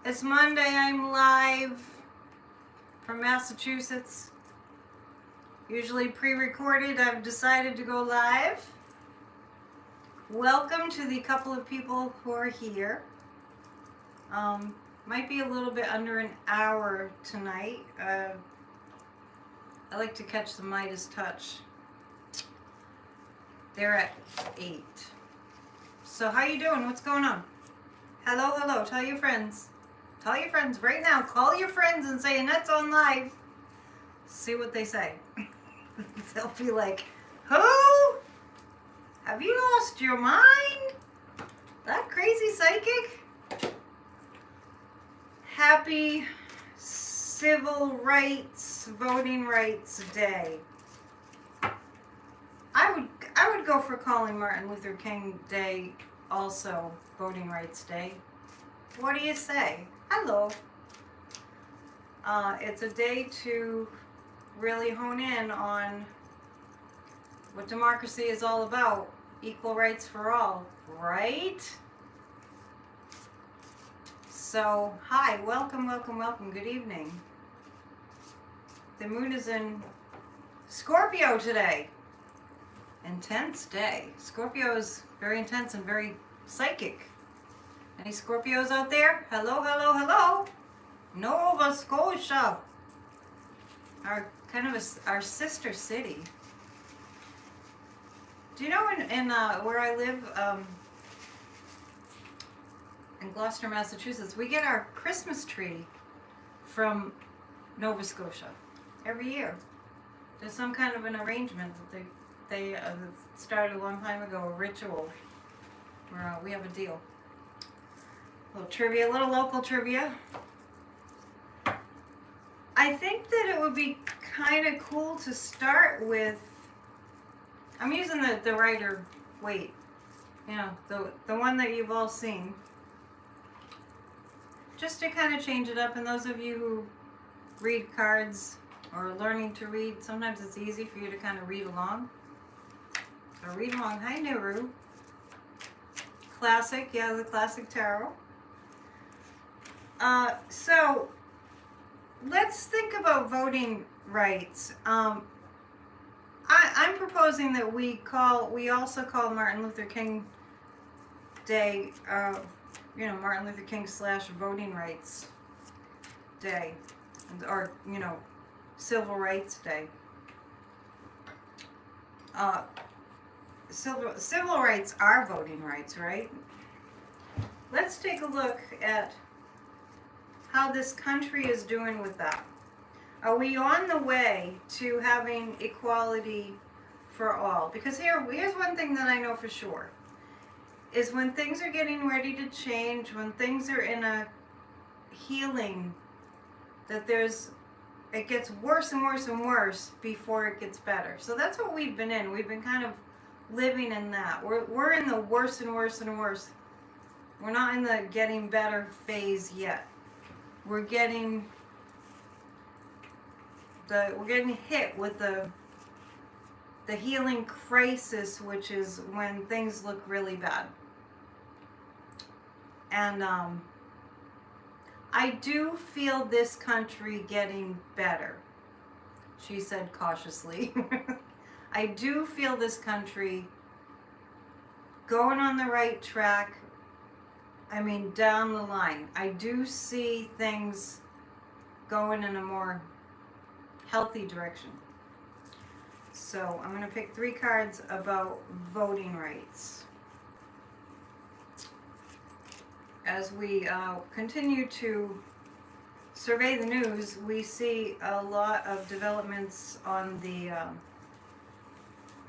It's Monday. I'm live from Massachusetts. Usually pre-recorded. I've decided to go live. Welcome to the couple of people who are here. Might be a little bit under an hour tonight. I like to catch the Midas Touch. They're at 8. So how you doing? What's going on? Hello, hello. Tell your friends. Tell your friends right now. Call your friends and say Annette's on live. See what they say. They'll be like, who? Have you lost your mind? That crazy psychic? Happy Civil Rights, Voting Rights Day. I would go for calling Martin Luther King Day also Voting Rights Day. What do you say? Hello. It's a day to really hone in on what democracy is all about. Equal rights for all, right? So, hi, welcome, welcome, welcome. Good evening. The moon is in Scorpio today. Intense day. Scorpio is very intense and very psychic. Any Scorpios out there? Hello, hello, hello. Nova Scotia. Our sister city. Do you know in where I live, in Gloucester, Massachusetts, we get our Christmas tree from Nova Scotia every year. There's some kind of an arrangement that they started a long time ago, a ritual where we have a deal. A little trivia, a little local trivia. I think that it would be kind of cool to start with, I'm using the Rider Waite, you know, the one that you've all seen. Just to kind of change it up, and those of you who read cards or learning to read, sometimes it's easy for you to kind of read along. So read along. Hi, Nehru. Classic, yeah, the classic tarot. So let's think about voting rights. I'm proposing that we also call Martin Luther King Day, Martin Luther King / Voting Rights Day, or Civil Rights Day. Civil rights are voting rights, right? Let's take a look at how this country is doing with that. Are we on the way to having equality for all? Because here's one thing that I know for sure, is when things are getting ready to change, when things are in a healing, that it gets worse and worse and worse before it gets better. So that's what we've been in. We've been kind of living in that. We're in the worse and worse and worse. We're not in the getting better phase yet. We're getting hit with the healing crisis, which is when things look really bad. And I do feel this country getting better, she said cautiously. I do feel this country going on the right track. I mean, down the line. I do see things going in a more healthy direction. So I'm going to pick 3 cards about voting rights. As we continue to survey the news, we see a lot of developments on the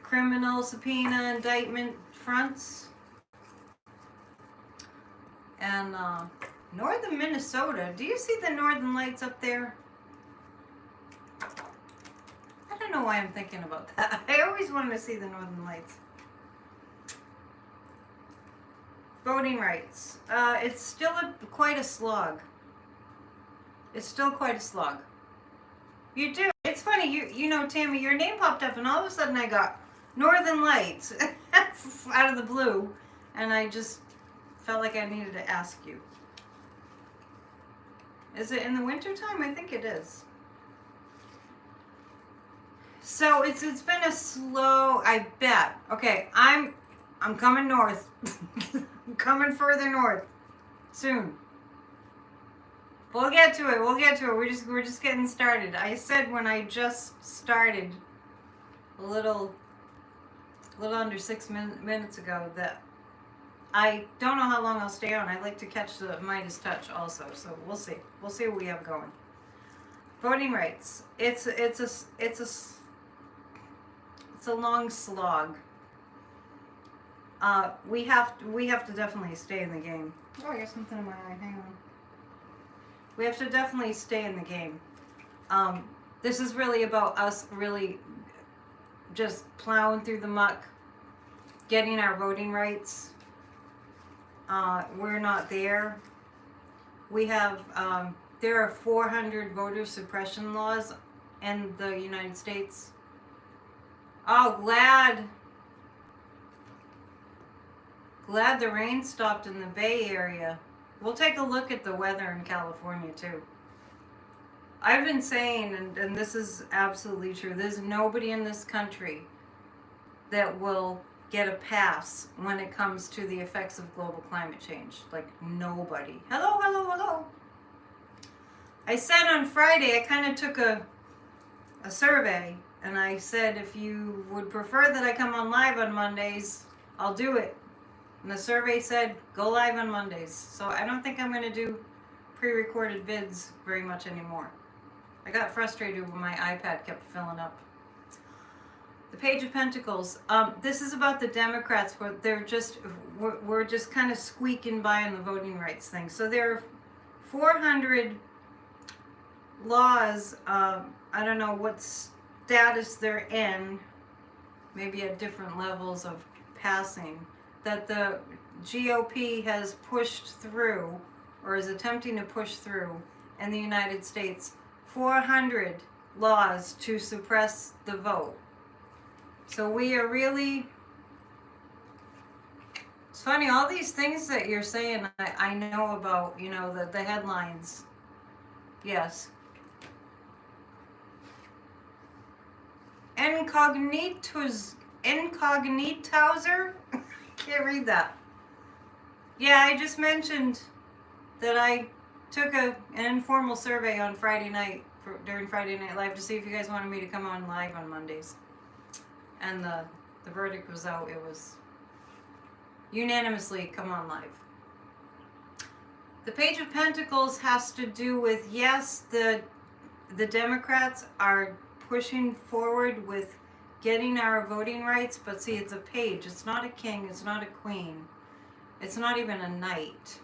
criminal subpoena indictment fronts. And northern Minnesota, do you see the northern lights up there? I don't know why I'm thinking about that. I always wanted to see the northern lights. Voting rights. It's still quite a slog. It's still quite a slog. You do. It's funny, you know, Tammy, your name popped up and all of a sudden I got Northern Lights out of the blue, and I just felt like I needed to ask you. Is it in the wintertime? I think it is. So it's been a slow, I bet. Okay, I'm coming north. I'm coming further north soon. We'll get to it. We'll get to it. We're just getting started. I said when I just started a little under 6 minutes ago that I don't know how long I'll stay on. I like to catch the Midas Touch also, so we'll see. We'll see what we have going. Voting rights. It's a long slog. We have to definitely stay in the game. Oh, I got something in my eye. Hang on. We have to definitely stay in the game. This is really about us really just plowing through the muck, getting our voting rights. We're not there. We have, there are 400 voter suppression laws in the United States. Oh, glad the rain stopped in the Bay Area. We'll take a look at the weather in California too. I've been saying, and this is absolutely true, there's nobody in this country that will get a pass when it comes to the effects of global climate change. Like, nobody. Hello, hello, hello. I said on Friday, I kind of took a survey, and I said if you would prefer that I come on live on Mondays, I'll do it. And the survey said, go live on Mondays. So I don't think I'm going to do pre-recorded vids very much anymore. I got frustrated when my iPad kept filling up. The Page of Pentacles. This is about the Democrats, where we're just kind of squeaking by on the voting rights thing. So there are 400 laws. I don't know what status they're in. Maybe at different levels of passing, that the GOP has pushed through, or is attempting to push through in the United States, 400 laws to suppress the vote. So we are really, it's funny, all these things that you're saying, I know about, you know, the headlines. Yes. Incognitouser? Can't read that. Yeah, I just mentioned that I took an informal survey on Friday night, during Friday Night Live, to see if you guys wanted me to come on live on Mondays. And the verdict was out. It was unanimously come on live. The Page of Pentacles has to do with, yes, the Democrats are pushing forward with getting our voting rights, but see, it's a page. It's not a king. It's not a queen. It's not even a knight.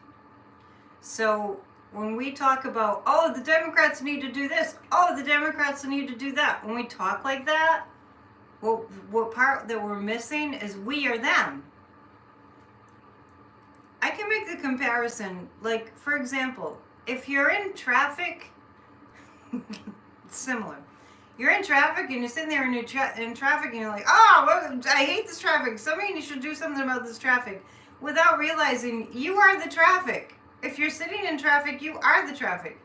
So when we talk about, oh, the Democrats need to do this, oh, the Democrats need to do that, when we talk like that, what part that we're missing is we are them. I can make the comparison, like, for example, if you're in traffic, similar. You're in traffic and you're sitting there in traffic and you're like, oh, well, I hate this traffic. Somebody should do something about this traffic, without realizing you are the traffic. If you're sitting in traffic, you are the traffic.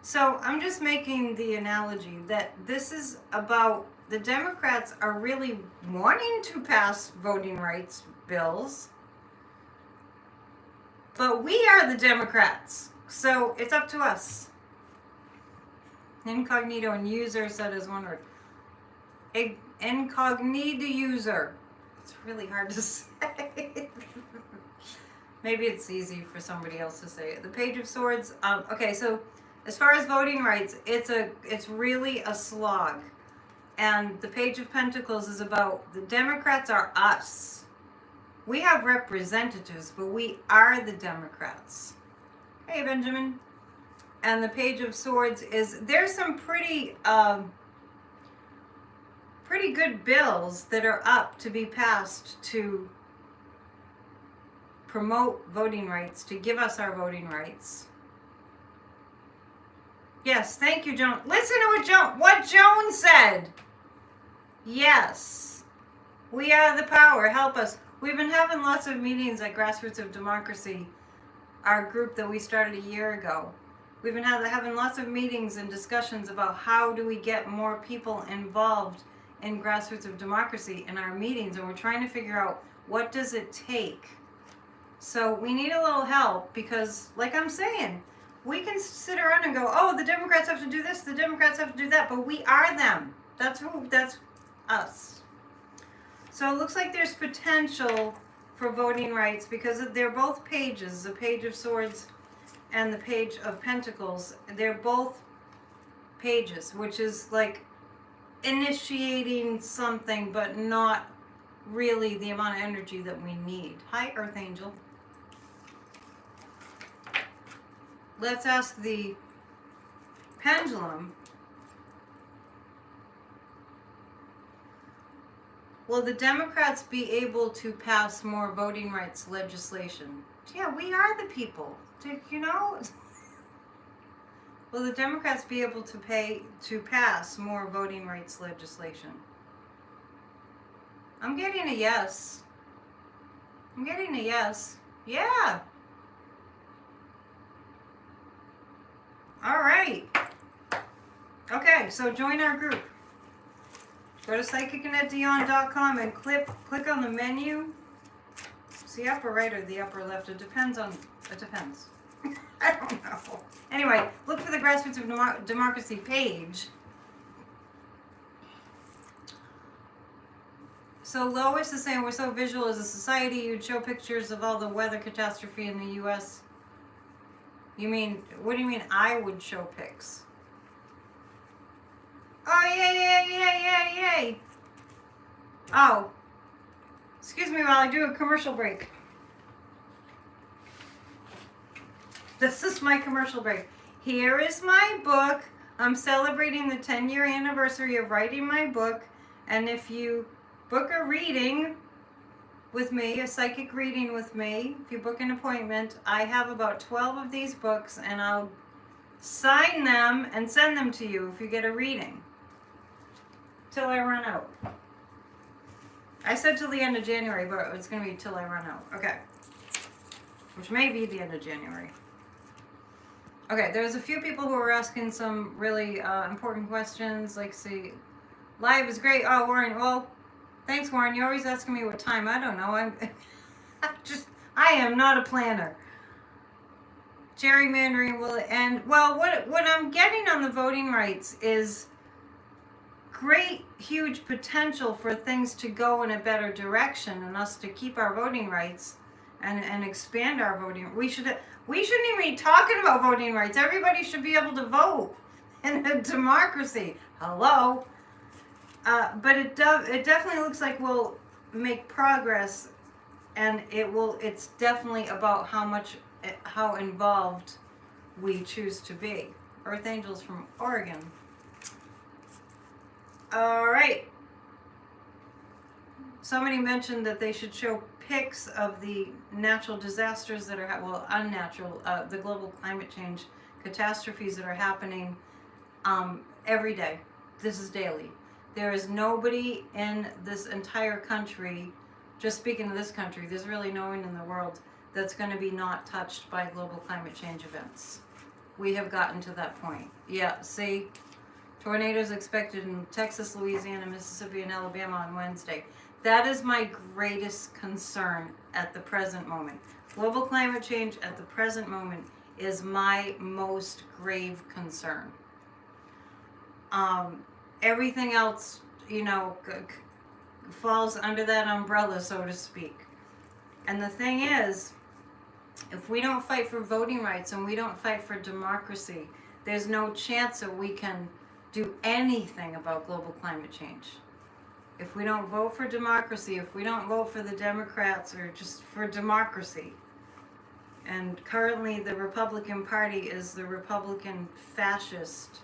So I'm just making the analogy that this is about, the Democrats are really wanting to pass voting rights bills, but we are the Democrats. So it's up to us. Incognito and user said as one word. Incognito user. It's really hard to say. Maybe it's easy for somebody else to say it. The Page of Swords. Okay, so as far as voting rights, it's really a slog. And the Page of Pentacles is about, the Democrats are us. We have representatives, but we are the Democrats. Hey, Benjamin. And the Page of Swords is, there's some pretty good bills that are up to be passed to promote voting rights, to give us our voting rights. Yes, thank you, Joan. Listen to what Joan said. Yes, we are the power. Help us. We've been having lots of meetings at Grassroots of Democracy, our group that we started a year ago. We've been having lots of meetings and discussions about how do we get more people involved in Grassroots of Democracy in our meetings, and we're trying to figure out what does it take. So we need a little help because, like I'm saying, we can sit around and go, oh, the Democrats have to do this, the Democrats have to do that, but we are them. That's us. So it looks like there's potential for voting rights because they're both pages, the Page of Swords and the Page of Pentacles. They're both pages, which is like initiating something, but not really the amount of energy that we need. Hi, Earth Angel. Let's ask the pendulum. Will the Democrats be able to pass more voting rights legislation? Yeah, we are the people. You know? Will the Democrats be able to pass more voting rights legislation? I'm getting a yes. I'm getting a yes. Yeah. All right. Okay, so join our group. Go to psychicannetdion.com and click on the menu. It's the upper right or the upper left. It depends. I don't know. Anyway, look for the Grassroots of Democracy page. So Lois is saying we're so visual as a society. You'd show pictures of all the weather catastrophe in the U.S. You mean, what do you mean I would show pics? Oh, yay. Oh. Excuse me while I do a commercial break. This is my commercial break. Here is my book. I'm celebrating the 10-year anniversary of writing my book. And if you book a reading with me, a psychic reading with me, if you book an appointment, I have about 12 of these books and I'll sign them and send them to you if you get a reading. Till I run out. I said till the end of January, but it's going to be till I run out. Okay. Which may be the end of January. Okay, there's a few people who were asking some really important questions, like, see, live is great. Oh, Warren, well, thanks, Warren. You're always asking me what time. I don't know. I am not a planner. Gerrymandering will end. Well, what I'm getting on the voting rights is great, huge potential for things to go in a better direction and us to keep our voting rights and expand our voting. We shouldn't even be talking about voting rights. Everybody should be able to vote in a democracy. Hello. But it definitely looks like we'll make progress, and it's definitely about how involved we choose to be. Earth Angels from Oregon. All right. Somebody mentioned that they should show pics of the natural disasters that are, unnatural, the global climate change catastrophes that are happening every day. This is daily. There is nobody in this entire country, just speaking of this country, there's really no one in the world that's going to be not touched by global climate change events. We have gotten to that point. Yeah, see, tornadoes expected in Texas, Louisiana, Mississippi, and Alabama on Wednesday. That is my greatest concern at the present moment. Global climate change at the present moment is my most grave concern. Everything else, falls under that umbrella, so to speak. And the thing is, if we don't fight for voting rights and we don't fight for democracy, there's no chance that we can do anything about global climate change. If we don't vote for democracy, if we don't vote for the Democrats or just for democracy, and currently the Republican Party is the Republican fascist,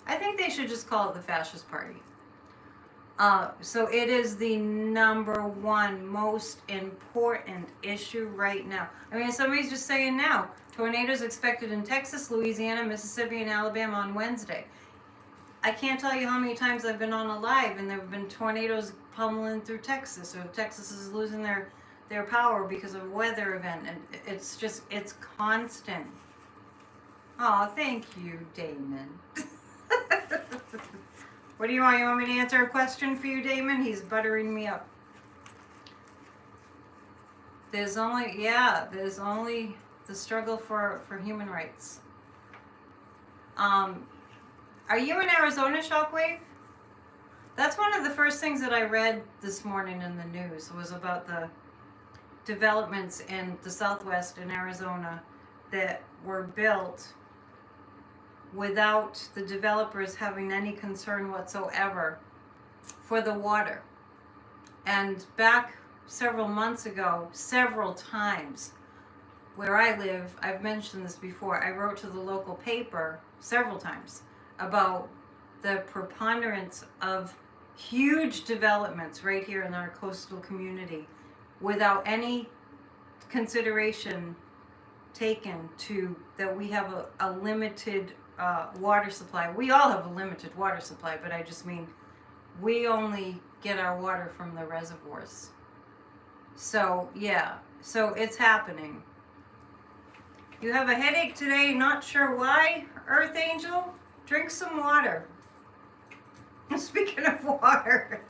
I think they should just call it the fascist party. So it is the number one most important issue right now. I mean, somebody's just saying now, tornadoes expected in Texas, Louisiana, Mississippi, and Alabama on Wednesday. I can't tell you how many times I've been on a live and there have been tornadoes pummeling through Texas, or Texas is losing their power because of a weather event, and it's constant. Oh, thank you, Damon. What do you want? You want me to answer a question for you, Damon? He's buttering me up. There's only the struggle for human rights. Are you in Arizona, Shockwave? That's one of the first things that I read this morning in the news was about the developments in the Southwest in Arizona that were built without the developers having any concern whatsoever for the water. And back several months ago, several times, where I live, I've mentioned this before, I wrote to the local paper several times about the preponderance of huge developments right here in our coastal community without any consideration taken to that we have a limited water supply. We all have a limited water supply, but I just mean we only get our water from the reservoirs. So yeah, so it's happening. You have a headache today, not sure why, Earth Angel? Drink some water. Speaking of water,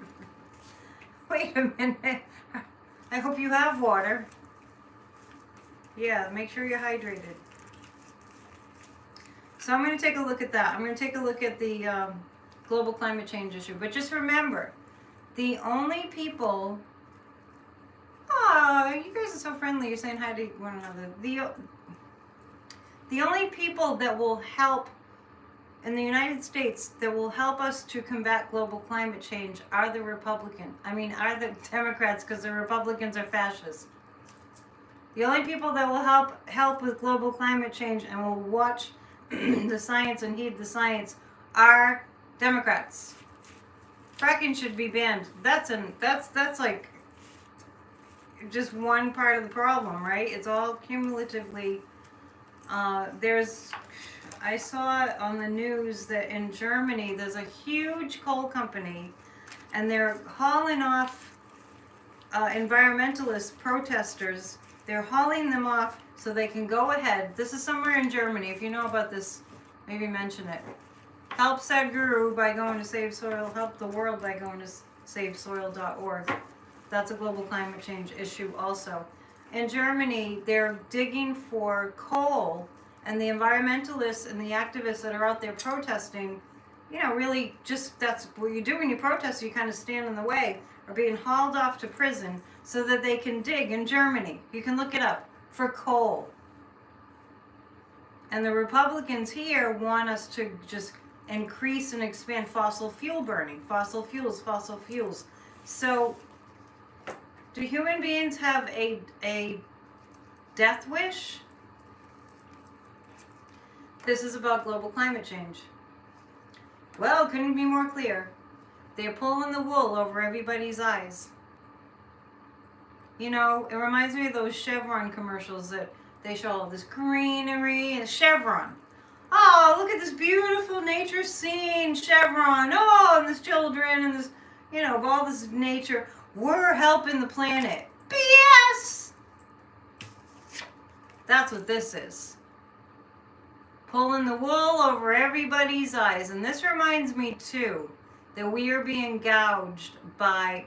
wait a minute. I hope you have water. Yeah, make sure you're hydrated. So I'm going to take a look at that. I'm going to take a look at the global climate change issue. But just remember, the only people... Oh, you guys are so friendly. You're saying hi to one another. The only people that will help in the United States that will help us to combat global climate change are the Republicans. I mean, are the Democrats, because the Republicans are fascists. The only people that will help with global climate change and will watch the science and heed the science are Democrats. Fracking should be banned. That's like just one part of the problem, right? It's all cumulatively. I saw on the news that in Germany there's a huge coal company and they're hauling off environmentalist protesters. They're hauling them off so they can go ahead. This is somewhere in Germany. If you know about this, maybe mention it. Help Sadhguru by going to Save Soil. Help the world by going to savesoil.org. That's a global climate change issue also. In Germany, they're digging for coal, and the environmentalists and the activists that are out there protesting, you know, really just that's what you do when you protest, you kind of stand in the way, are being hauled off to prison so that they can dig in Germany. You can look it up, for coal. And the Republicans here want us to just increase and expand fossil fuel burning, fossil fuels. So, do human beings have a death wish? This is about global climate change. Well, couldn't be more clear. They're pulling the wool over everybody's eyes. You know, it reminds me of those Chevron commercials that they show all this greenery and Chevron. Oh, look at this beautiful nature scene, Chevron. Oh, and this children and this, you know, of all this nature. We're helping the planet. BS! That's what this is. Pulling the wool over everybody's eyes. And this reminds me, too, that we are being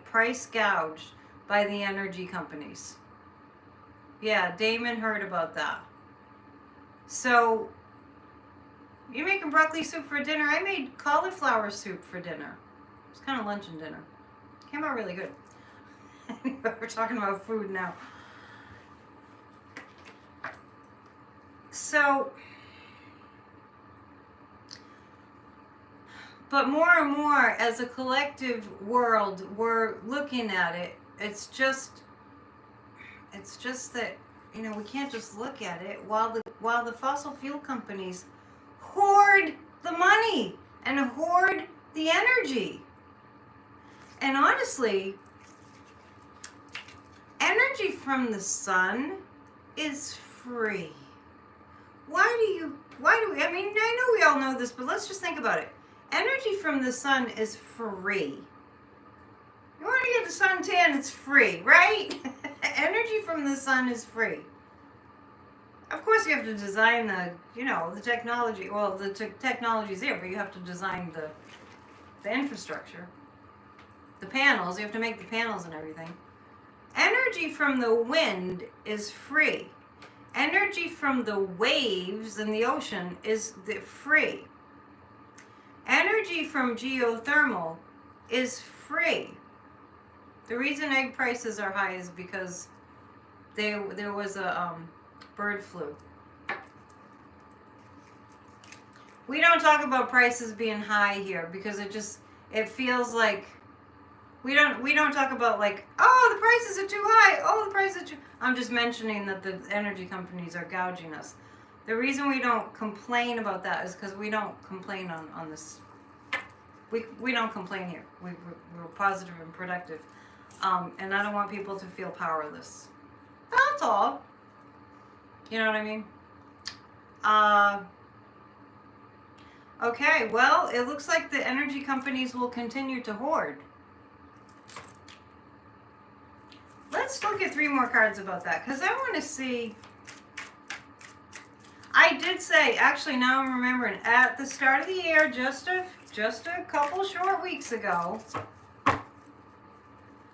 price gouged by the energy companies. Yeah, Damon heard about that. So, you're making broccoli soup for dinner. I made cauliflower soup for dinner. It's kind of lunch and dinner. Came out really good. We're talking about food now. So, but more and more as a collective world, we're looking at it. It's just that, you know, we can't just look at it while the fossil fuel companies hoard the money and hoard the energy. And honestly, energy from the sun is free. I mean, I know we all know this, but let's just think about it. Energy from the sun is free. You want to get the suntan, it's free, right? Energy from the sun is free. Of course, you have to design the, the technology. Well, the technology's there, but you have to design the infrastructure. The panels, you have to make the panels and everything. Energy from the wind is free. Energy from the waves in the ocean is free. Energy from geothermal is free. The reason egg prices are high is because there was a bird flu. We don't talk about prices being high here because it feels like we don't talk about like, oh, the prices are too high. Oh, the prices are too. I'm just mentioning that the energy companies are gouging us. The reason we don't complain about that is because we don't complain on this. We don't complain here. We're positive and productive. And I don't want people to feel powerless. That's all. You know what I mean? Okay, well, it looks like the energy companies will continue to hoard. Let's look at 3 more cards about that, because I want to see. I did say, actually, now I'm remembering, at the start of the year, just a couple short weeks ago.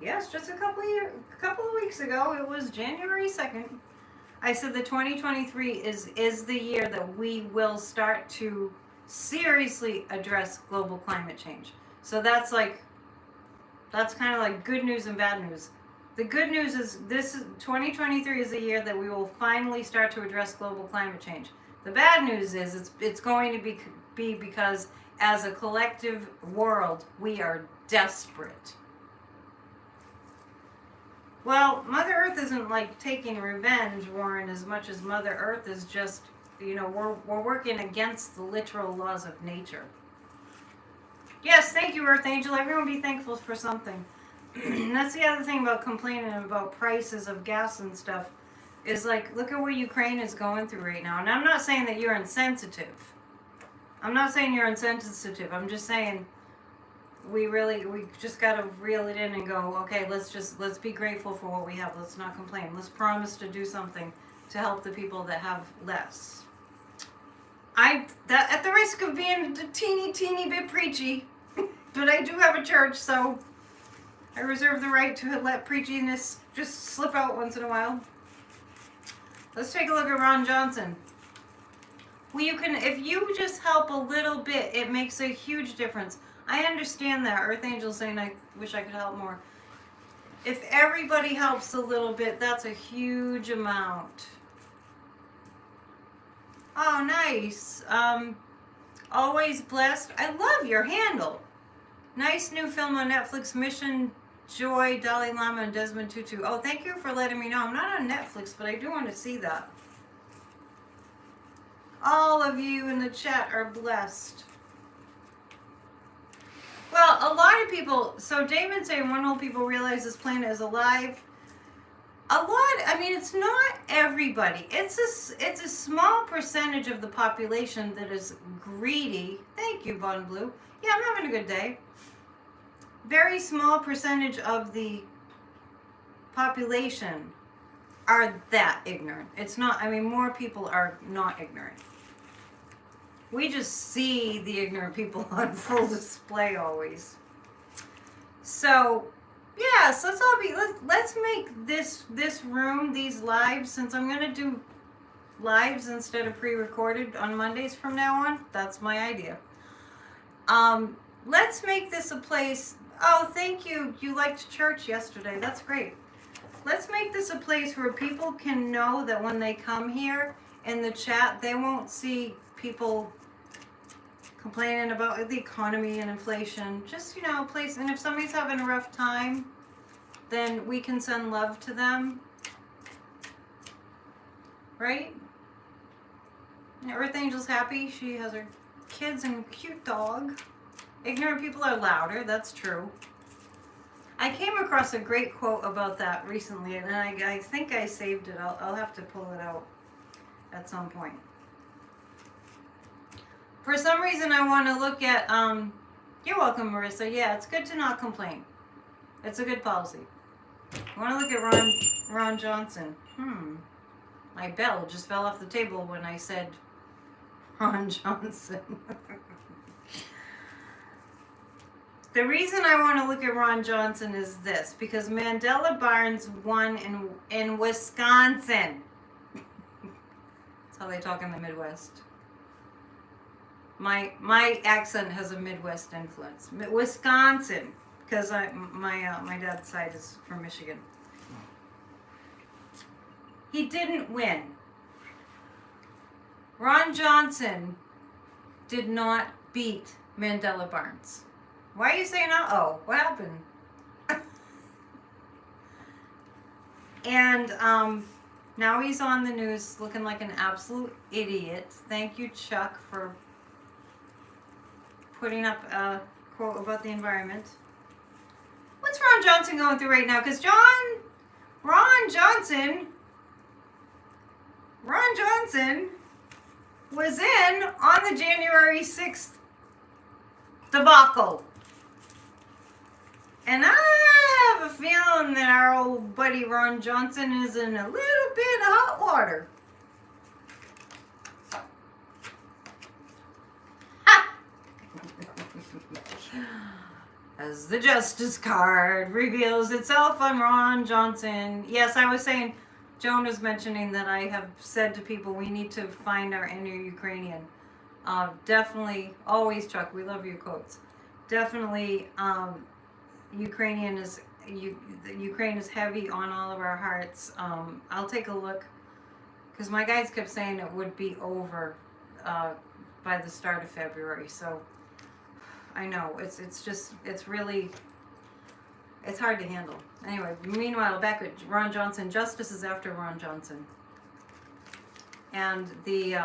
Yes, just a couple of weeks ago. It was January 2nd. I said the 2023 is the year that we will start to seriously address global climate change. So that's kind of like good news and bad news. The good news is 2023 is the year that we will finally start to address global climate change. The bad news is it's going to be because as a collective world, we are desperate. Well, Mother Earth isn't like taking revenge, Warren, as much as Mother Earth is just, we're working against the literal laws of nature. Yes, thank you, Earth Angel. Everyone be thankful for something. That's the other thing about complaining about prices of gas and stuff, is like, look at what Ukraine is going through right now. And I'm not saying that you're insensitive. I'm not saying you're insensitive. I'm just saying we just got to reel it in and go, okay, let's be grateful for what we have. Let's not complain. Let's promise to do something to help the people that have less. At the risk of being a teeny bit preachy, but I do have a church, so I reserve the right to let preachiness just slip out once in a while. Let's take a look at Ron Johnson. Well, if you just help a little bit, it makes a huge difference. I understand that. Earth Angel saying, I wish I could help more. If everybody helps a little bit, that's a huge amount. Oh, nice. Always blessed. I love your handle. Nice new film on Netflix, Mission Joy, Dalai Lama, and Desmond Tutu. Oh, thank you for letting me know. I'm not on Netflix, but I do want to see that. All of you in the chat are blessed. Well, a lot of people, so David's saying, when will people realize this planet is alive? It's not everybody. It's a small percentage of the population that is greedy. Thank you, Von Blue. Yeah, I'm having a good day. Very small percentage of the population are that ignorant. It's not, more people are not ignorant. We just see the ignorant people on full display always. So, yes, let's make this room, these lives, since I'm going to do lives instead of pre-recorded on Mondays from now on. That's my idea. Let's make this a place. Oh, thank you. You liked church yesterday. That's great. Let's make this a place where people can know that when they come here in the chat, they won't see people complaining about the economy and inflation. Just, a place. And if somebody's having a rough time, then we can send love to them. Right? Earth Angel's happy. She has her kids and a cute dog. Ignorant people are louder. That's true. I came across a great quote about that recently, and I think I saved it. I'll have to pull it out at some point. For some reason, I want to look at, you're welcome, Marissa. Yeah, it's good to not complain. It's a good policy. I want to look at Ron Johnson. My bell just fell off the table when I said Ron Johnson. The reason I want to look at Ron Johnson is this, because Mandela Barnes won in Wisconsin. That's how they talk in the Midwest. My accent has a Midwest influence. Wisconsin, because my dad's side is from Michigan. He didn't win. Ron Johnson did not beat Mandela Barnes. Why are you saying uh-oh? What happened? And now he's on the news looking like an absolute idiot. Thank you, Chuck, for putting up a quote about the environment. What's Ron Johnson going through right now? Because Ron Johnson was in on the January 6th debacle. And I have a feeling that our old buddy Ron Johnson is in a little bit of hot water. As the Justice card reveals itself on Ron Johnson. Yes, I was saying, Joan was mentioning that I have said to people we need to find our inner Ukrainian. Definitely, always, Chuck, we love your quotes. Definitely, Ukraine is heavy on all of our hearts. I'll take a look, because my guys kept saying it would be over by the start of February. So I know it's really hard to handle. Anyway, meanwhile, back with Ron Johnson. Justice is after Ron Johnson, and the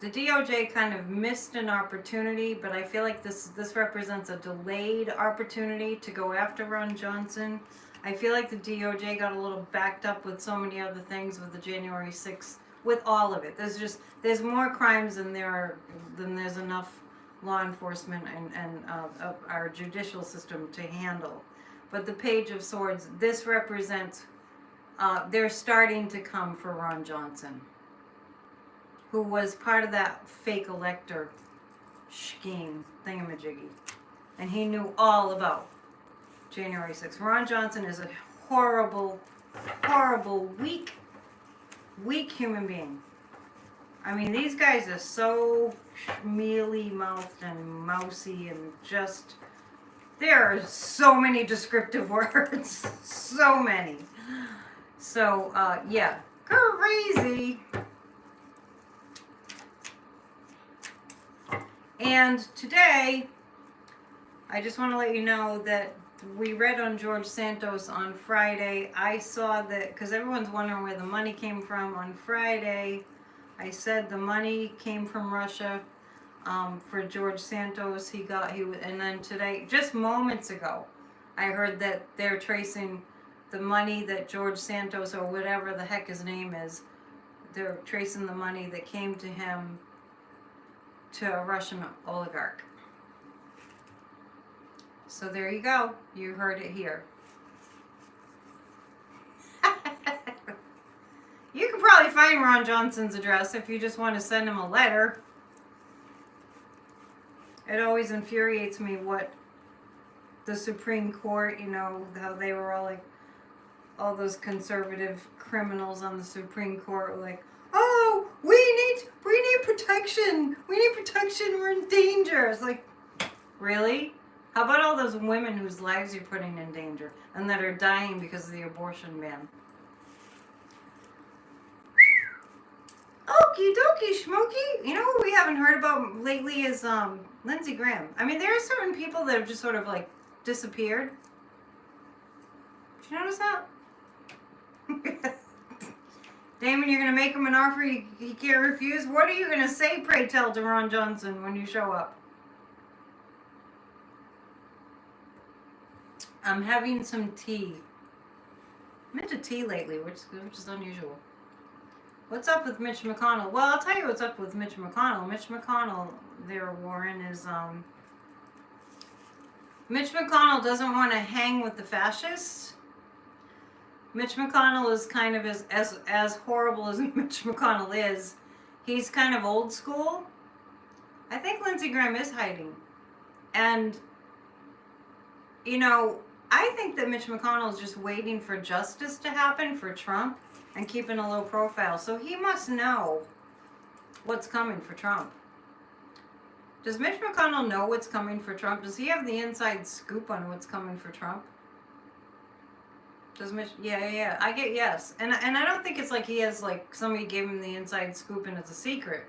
DOJ kind of missed an opportunity, but I feel like this represents a delayed opportunity to go after Ron Johnson. I feel like the DOJ got a little backed up with so many other things with the January 6th, with all of it. There's more crimes than there's enough law enforcement and our judicial system to handle. But the Page of Swords, this represents, they're starting to come for Ron Johnson, who was part of that fake elector scheme thingamajiggy. And he knew all about January 6th. Ron Johnson is a horrible, horrible, weak human being. I mean, these guys are so mealy-mouthed and mousy and just... There are so many descriptive words. So many. So, yeah. Crazy. And today, I just want to let you know that we read on George Santos on Friday. I saw that, because everyone's wondering where the money came from. On Friday, I said the money came from Russia for George Santos. And then today, just moments ago, I heard that they're tracing the money that George Santos, or whatever the heck his name is, they're tracing the money that came to him to a Russian oligarch. So there you go. You heard it here. You can probably find Ron Johnson's address if you just want to send him a letter. It always infuriates me what the Supreme Court, how they were all like, all those conservative criminals on the Supreme Court were like, oh, we need protection. We need protection. We're in danger. It's like, really? How about all those women whose lives you're putting in danger and that are dying because of the abortion ban? Okie dokie, schmokey. You know what we haven't heard about lately is Lindsey Graham. I mean, there are certain people that have just sort of like disappeared. Did you notice that? Damon, you're going to make him an offer he can't refuse? What are you going to say, pray tell, to Ron Johnson when you show up? I'm having some tea. I'm into tea lately, which is unusual. What's up with Mitch McConnell? Well, I'll tell you what's up with Mitch McConnell. Mitch McConnell, there, Warren, is... Mitch McConnell doesn't want to hang with the fascists. Mitch McConnell is kind of as horrible as Mitch McConnell is. He's kind of old school. I think Lindsey Graham is hiding. And, you know, I think that Mitch McConnell is just waiting for justice to happen for Trump and keeping a low profile. So he must know what's coming for Trump. Does Mitch McConnell know what's coming for Trump? Does he have the inside scoop on what's coming for Trump? Does Mitch? Yeah. I get yes. And I don't think it's like he has, like, somebody gave him the inside scoop and it's a secret.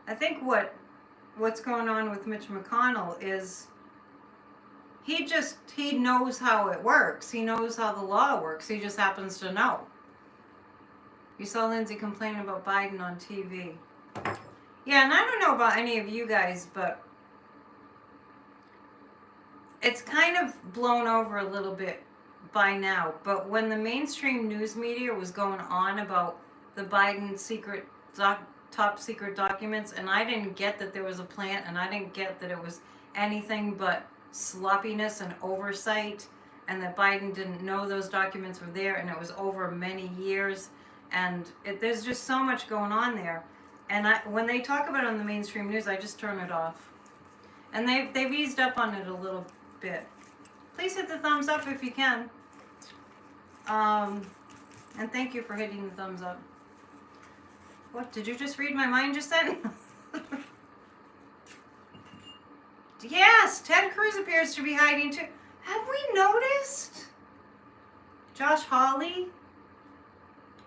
I think what's going on with Mitch McConnell is he knows how it works. He knows how the law works. He just happens to know. You saw Lindsey complaining about Biden on TV. Yeah, and I don't know about any of you guys, but it's kind of blown over a little bit by now. But when the mainstream news media was going on about the Biden top secret documents, and I didn't get that there was a plant, and I didn't get that it was anything but sloppiness and oversight, and that Biden didn't know those documents were there, and it was over many years, and there's just so much going on there. And when they talk about it on the mainstream news, I just turn it off. And they've eased up on it a little bit. Please hit the thumbs up if you can. And thank you for hitting the thumbs up. What, did you just read my mind just then? Yes, Ted Cruz appears to be hiding too. Have we noticed? Josh Hawley?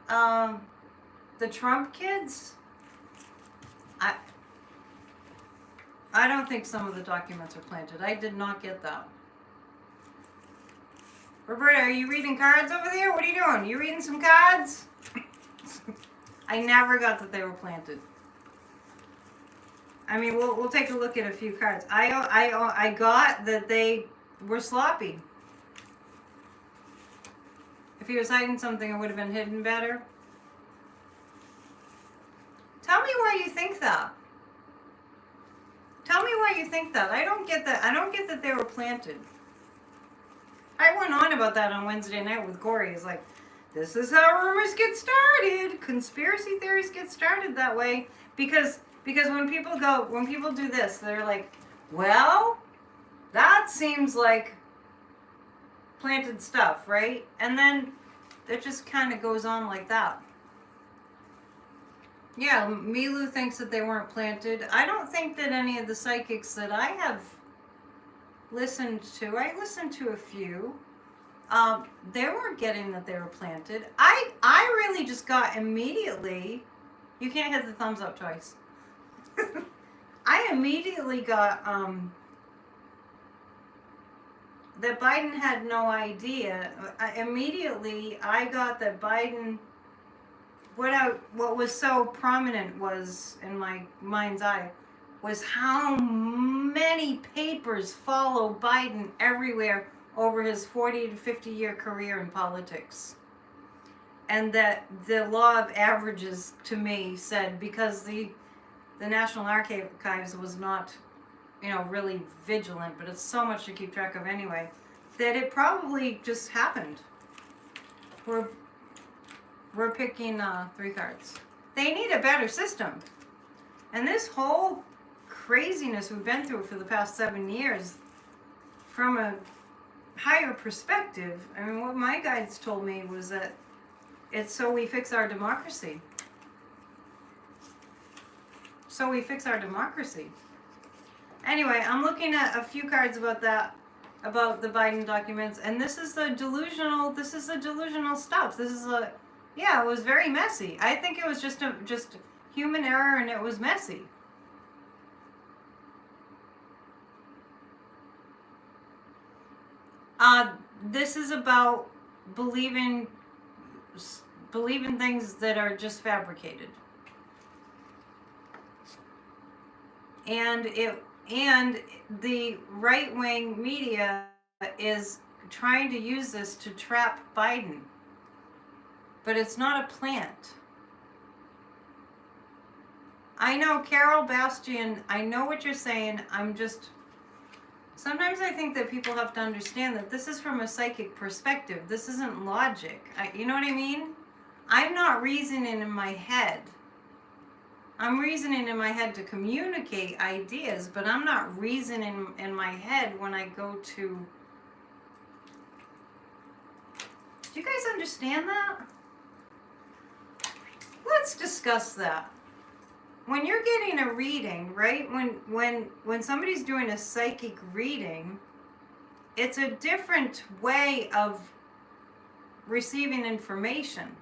The Trump kids? I don't think some of the documents are planted. I did not get that. Roberta, are you reading cards over there? What are you doing? You reading some cards? I never got that they were planted. I mean, we'll take a look at a few cards. I got that they were sloppy. If he was hiding something, it would have been hidden better. Tell me why you think that. Tell me why you think that. I don't get that. I don't get that they were planted. I went on about that on Wednesday night with Corey. He's like, this is how rumors get started. Conspiracy theories get started that way. Because when people do this, they're like, well, that seems like planted stuff, right? And then it just kind of goes on like that. Yeah, Milu thinks that they weren't planted. I don't think that any of the psychics that I have listened to, I listened to a few, they weren't getting that they were planted. I really just got immediately, you can't hit the thumbs up twice. I immediately got that Biden had no idea. Immediately I got that Biden, what was so prominent was, in my mind's eye, was how many papers follow Biden everywhere over his 40 to 50 year career in politics. And that the law of averages, to me, said, because the National Archives was not, really vigilant, but it's so much to keep track of anyway, that it probably just happened. We're picking 3 cards. They need a better system. And this whole craziness we've been through for the past 7 years, from a higher perspective, I mean, what my guides told me was that it's so we fix our democracy. So we fix our democracy. Anyway, I'm looking at a few cards about that, about the Biden documents, and this is the delusional stuff. This is it was very messy. I think it was just human error, and it was messy. This is about believing things that are just fabricated. And the right-wing media is trying to use this to trap Biden. But it's not a plant. I know, Carol Bastian, I know what you're saying. I'm just Sometimes I think that people have to understand that this is from a psychic perspective. This isn't logic. You know what I mean? I'm not reasoning in my head. I'm reasoning in my head to communicate ideas, but I'm not reasoning in my head when I go to... Do you guys understand that? Let's discuss that. When you're getting a reading, right? When somebody's doing a psychic reading, it's a different way of receiving information.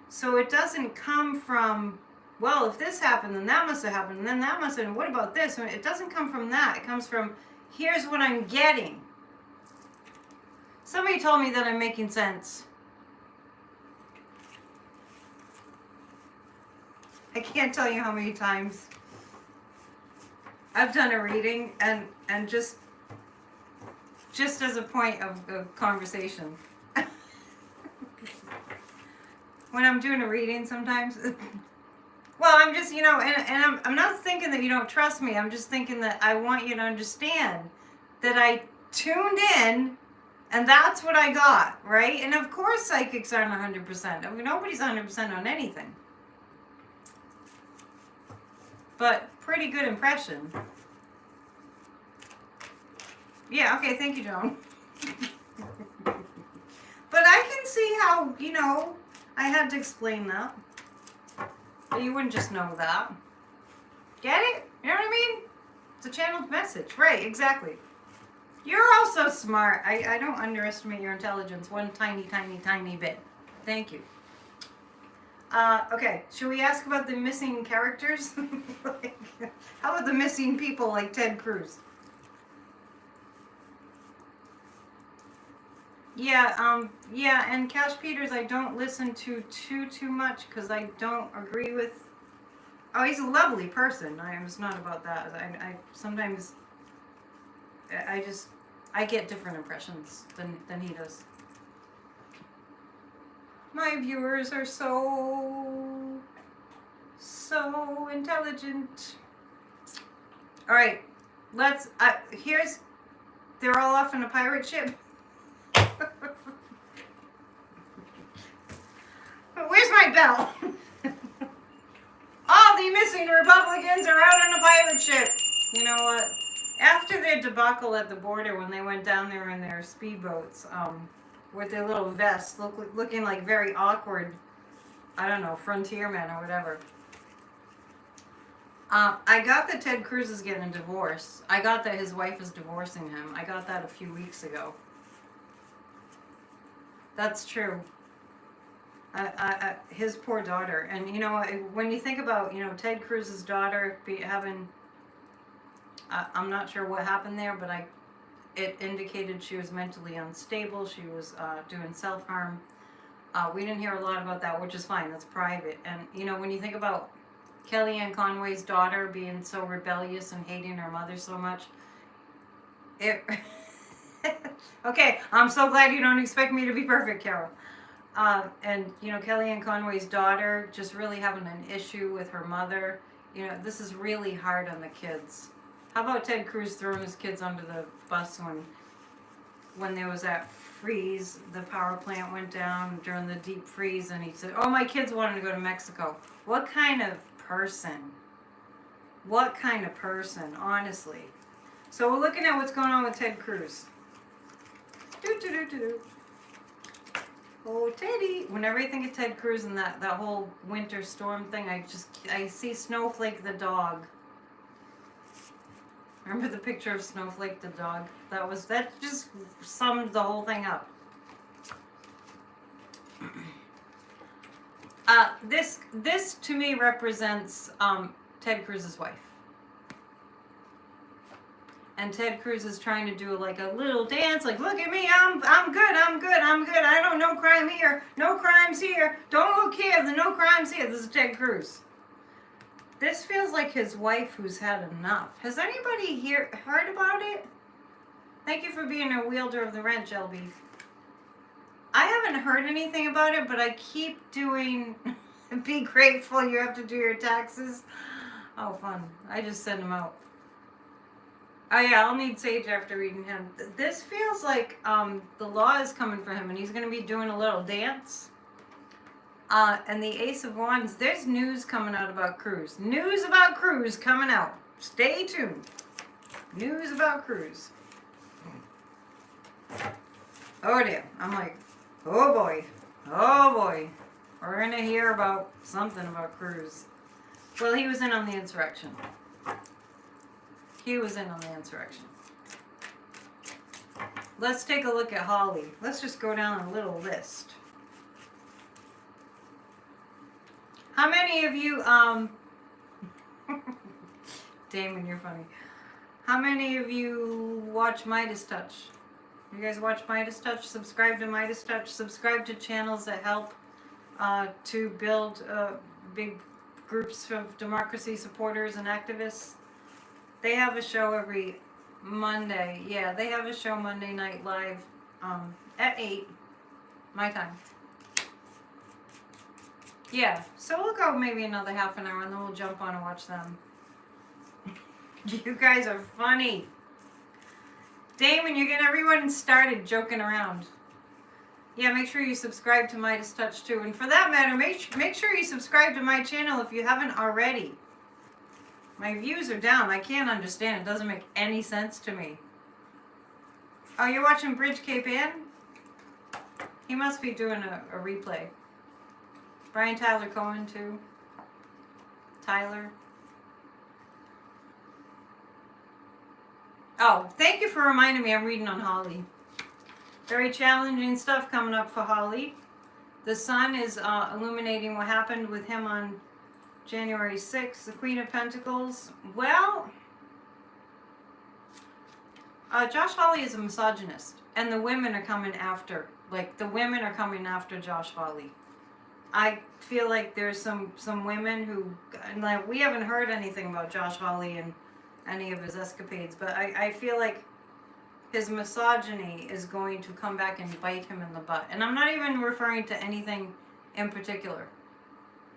So it doesn't come from, well, if this happened, then that must have happened, and then that must have, and what about this? It doesn't come from that. It comes from, here's what I'm getting. Somebody told me that I'm making sense. I can't tell you how many times I've done a reading and just as a point of conversation. When I'm doing a reading sometimes, well, I'm just, and I'm not thinking that you don't trust me. I'm just thinking that I want you to understand that I tuned in and that's what I got, right? And of course psychics aren't 100%. I mean, nobody's 100% on anything. But pretty good impression. Yeah, okay, thank you, Joan. But I can see how, I had to explain that. But you wouldn't just know that. Get it? You know what I mean? It's a channeled message. Right, exactly. You're also smart. I don't underestimate your intelligence one tiny, tiny, tiny bit. Thank you. Okay, should we ask about the missing characters? How about the missing people like Ted Cruz? Yeah, and Cash Peters I don't listen to too much because I don't agree with... Oh, he's a lovely person. It's not about that. I sometimes... I get different impressions than he does. My viewers are so intelligent. All right, let's, they're all off in a pirate ship. Where's my bell? All the missing Republicans are out on a pirate ship. You know what? After their debacle at the border when they went down there in their speedboats, with their little vests, looking like very awkward, I don't know, frontiermen or whatever. I got that Ted Cruz is getting a divorce. I got that his wife is divorcing him. I got that a few weeks ago. That's true. His poor daughter. And you know, when you think about, Ted Cruz's daughter having, I'm not sure what happened there, but it indicated she was mentally unstable. She was doing self-harm. We didn't hear a lot about that, which is fine. That's private. And, when you think about Kellyanne Conway's daughter being so rebellious and hating her mother so much, okay, I'm so glad you don't expect me to be perfect, Carol. And, Kellyanne Conway's daughter just really having an issue with her mother. This is really hard on the kids. How about Ted Cruz throwing his kids under the bus when there was that freeze, the power plant went down during the deep freeze, and he said, oh, my kids wanted to go to Mexico. What kind of person? What kind of person, honestly? So we're looking at what's going on with Ted Cruz. Oh, Teddy. Whenever I think of Ted Cruz and that whole winter storm thing, I see Snowflake the dog. Remember the picture of Snowflake the dog? That just summed the whole thing up. This to me represents Ted Cruz's wife. And Ted Cruz is trying to do like a little dance, like, look at me, I'm good, I don't know crime here, no crimes here, don't look here, there's no crimes here. This is Ted Cruz. This feels like his wife who's had enough. Has anybody here heard about it? Thank you for being a wielder of the wrench, LB. I haven't heard anything about it, but I keep doing, be grateful you have to do your taxes. Oh, fun. I just send them out. Oh yeah, I'll need Sage after reading him. This feels like the law is coming for him, and he's going to be doing a little dance. And the Ace of Wands, there's news coming out about Cruz. News about Cruz coming out. Stay tuned. News about Cruz. Oh dear. I'm like, oh boy. Oh boy. We're going to hear about something about Cruz. Well, he was in on the insurrection. He was in on the insurrection. Let's take a look at Holly. Let's just go down a little list. How many of you, Damon, you're funny. How many of you watch Midas Touch? You guys watch Midas Touch? Subscribe to Midas Touch. Subscribe to channels that help to build big groups of democracy supporters and activists. They have a show every Monday. Yeah, they have a show Monday night live at 8 my time. Yeah, so we'll go maybe another half an hour and then we'll jump on and watch them. You guys are funny. Damon, you're getting everyone started joking around. Yeah, make sure you subscribe to Midas Touch too. And for that matter, make sure you subscribe to my channel if you haven't already. My views are down. I can't understand. It doesn't make any sense to me. Oh, you're watching Bridge Cape Ann? He must be doing a replay. Brian Tyler Cohen too. Tyler. Oh, thank you for reminding me. I'm reading on Holly. Very challenging stuff coming up for Holly. The sun is illuminating what happened with him on January 6th. The Queen of Pentacles. Well, Josh Hawley is a misogynist. And the women are coming after. Like, the women are coming after Josh Hawley. I feel like there's some women who, like, we haven't heard anything about Josh Hawley and any of his escapades, but I feel like his misogyny is going to come back and bite him in the butt. And I'm not even referring to anything in particular.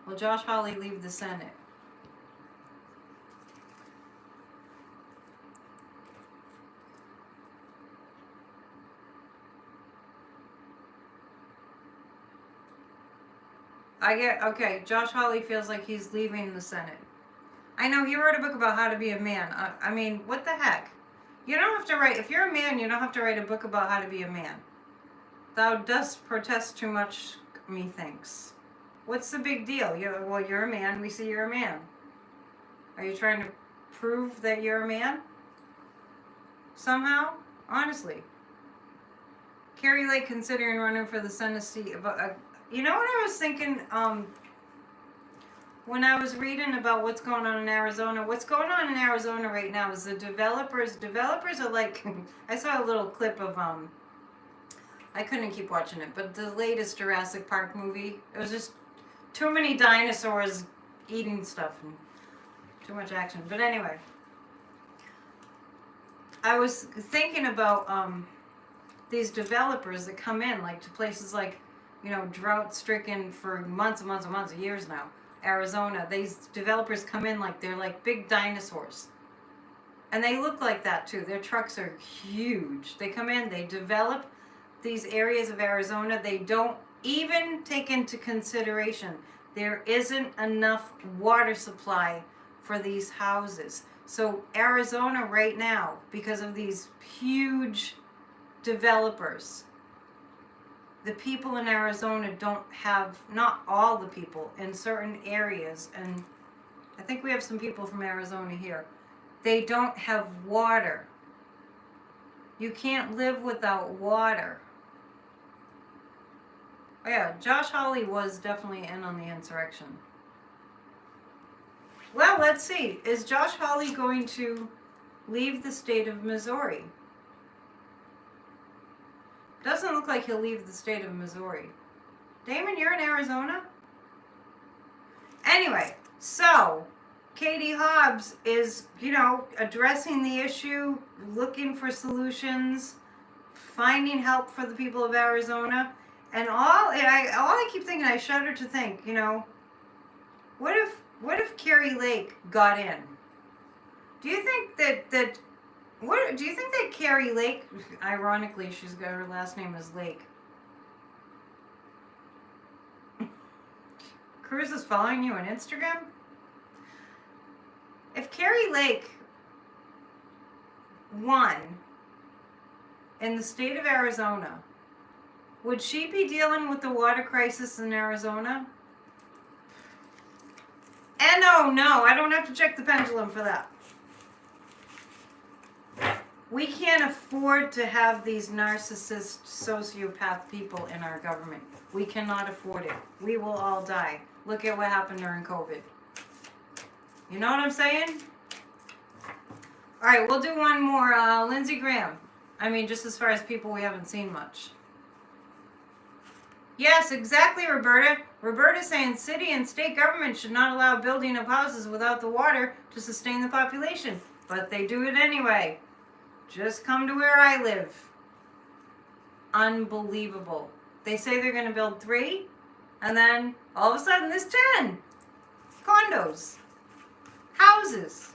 Will Josh Hawley leave the Senate? Okay, Josh Hawley feels like he's leaving the Senate. I know, he wrote a book about how to be a man. I mean, what the heck? You don't have to write, if you're a man, you don't have to write a book about how to be a man. Thou dost protest too much, methinks. What's the big deal? Well, you're a man, we see you're a man. Are you trying to prove that you're a man? Somehow? Honestly. Carrie Lake considering running for the Senate seat. You know what I was thinking, when I was reading about what's going on in Arizona? What's going on in Arizona right now is the developers are like, I saw a little clip of, I couldn't keep watching it, but the latest Jurassic Park movie, it was just too many dinosaurs eating stuff and too much action. But anyway, I was thinking about these developers that come in, like, to places like, you know, drought-stricken for months and months and months, years now. Arizona, these developers come in like they're like big dinosaurs. And they look like that too. Their trucks are huge. They come in, they develop these areas of Arizona. They don't even take into consideration there isn't enough water supply for these houses. So Arizona right now, because of these huge developers, the people in Arizona don't have, not all the people, in certain areas, and I think we have some people from Arizona here, they don't have water. You can't live without water. Oh yeah, Josh Hawley was definitely in on the insurrection. Well, let's see. Is Josh Hawley going to leave the state of Missouri? Doesn't look like he'll leave the state of Missouri. Damon, you're in Arizona? Anyway, so Katie Hobbs is, you know, addressing the issue, looking for solutions, finding help for the people of Arizona. And all I keep thinking, I shudder to think, you know, what if Carrie Lake got in? Do you think that What do you think that Carrie Lake? Ironically, she's got her last name is Lake. Cruz is following you on Instagram. If Carrie Lake won in the state of Arizona, would she be dealing with the water crisis in Arizona? And oh no, I don't have to check the pendulum for that. We can't afford to have these narcissist, sociopath people in our government. We cannot afford it. We will all die. Look at what happened during COVID. You know what I'm saying? All right, we'll do one more. Lindsey Graham. I mean, just as far as people we haven't seen much. Yes, exactly, Roberta. Roberta's saying city and state government should not allow building of houses without the water to sustain the population. But they do it anyway. Just come to where I live. Unbelievable. They say they're going to build 3, and then all of a sudden there's 10. Condos. Houses.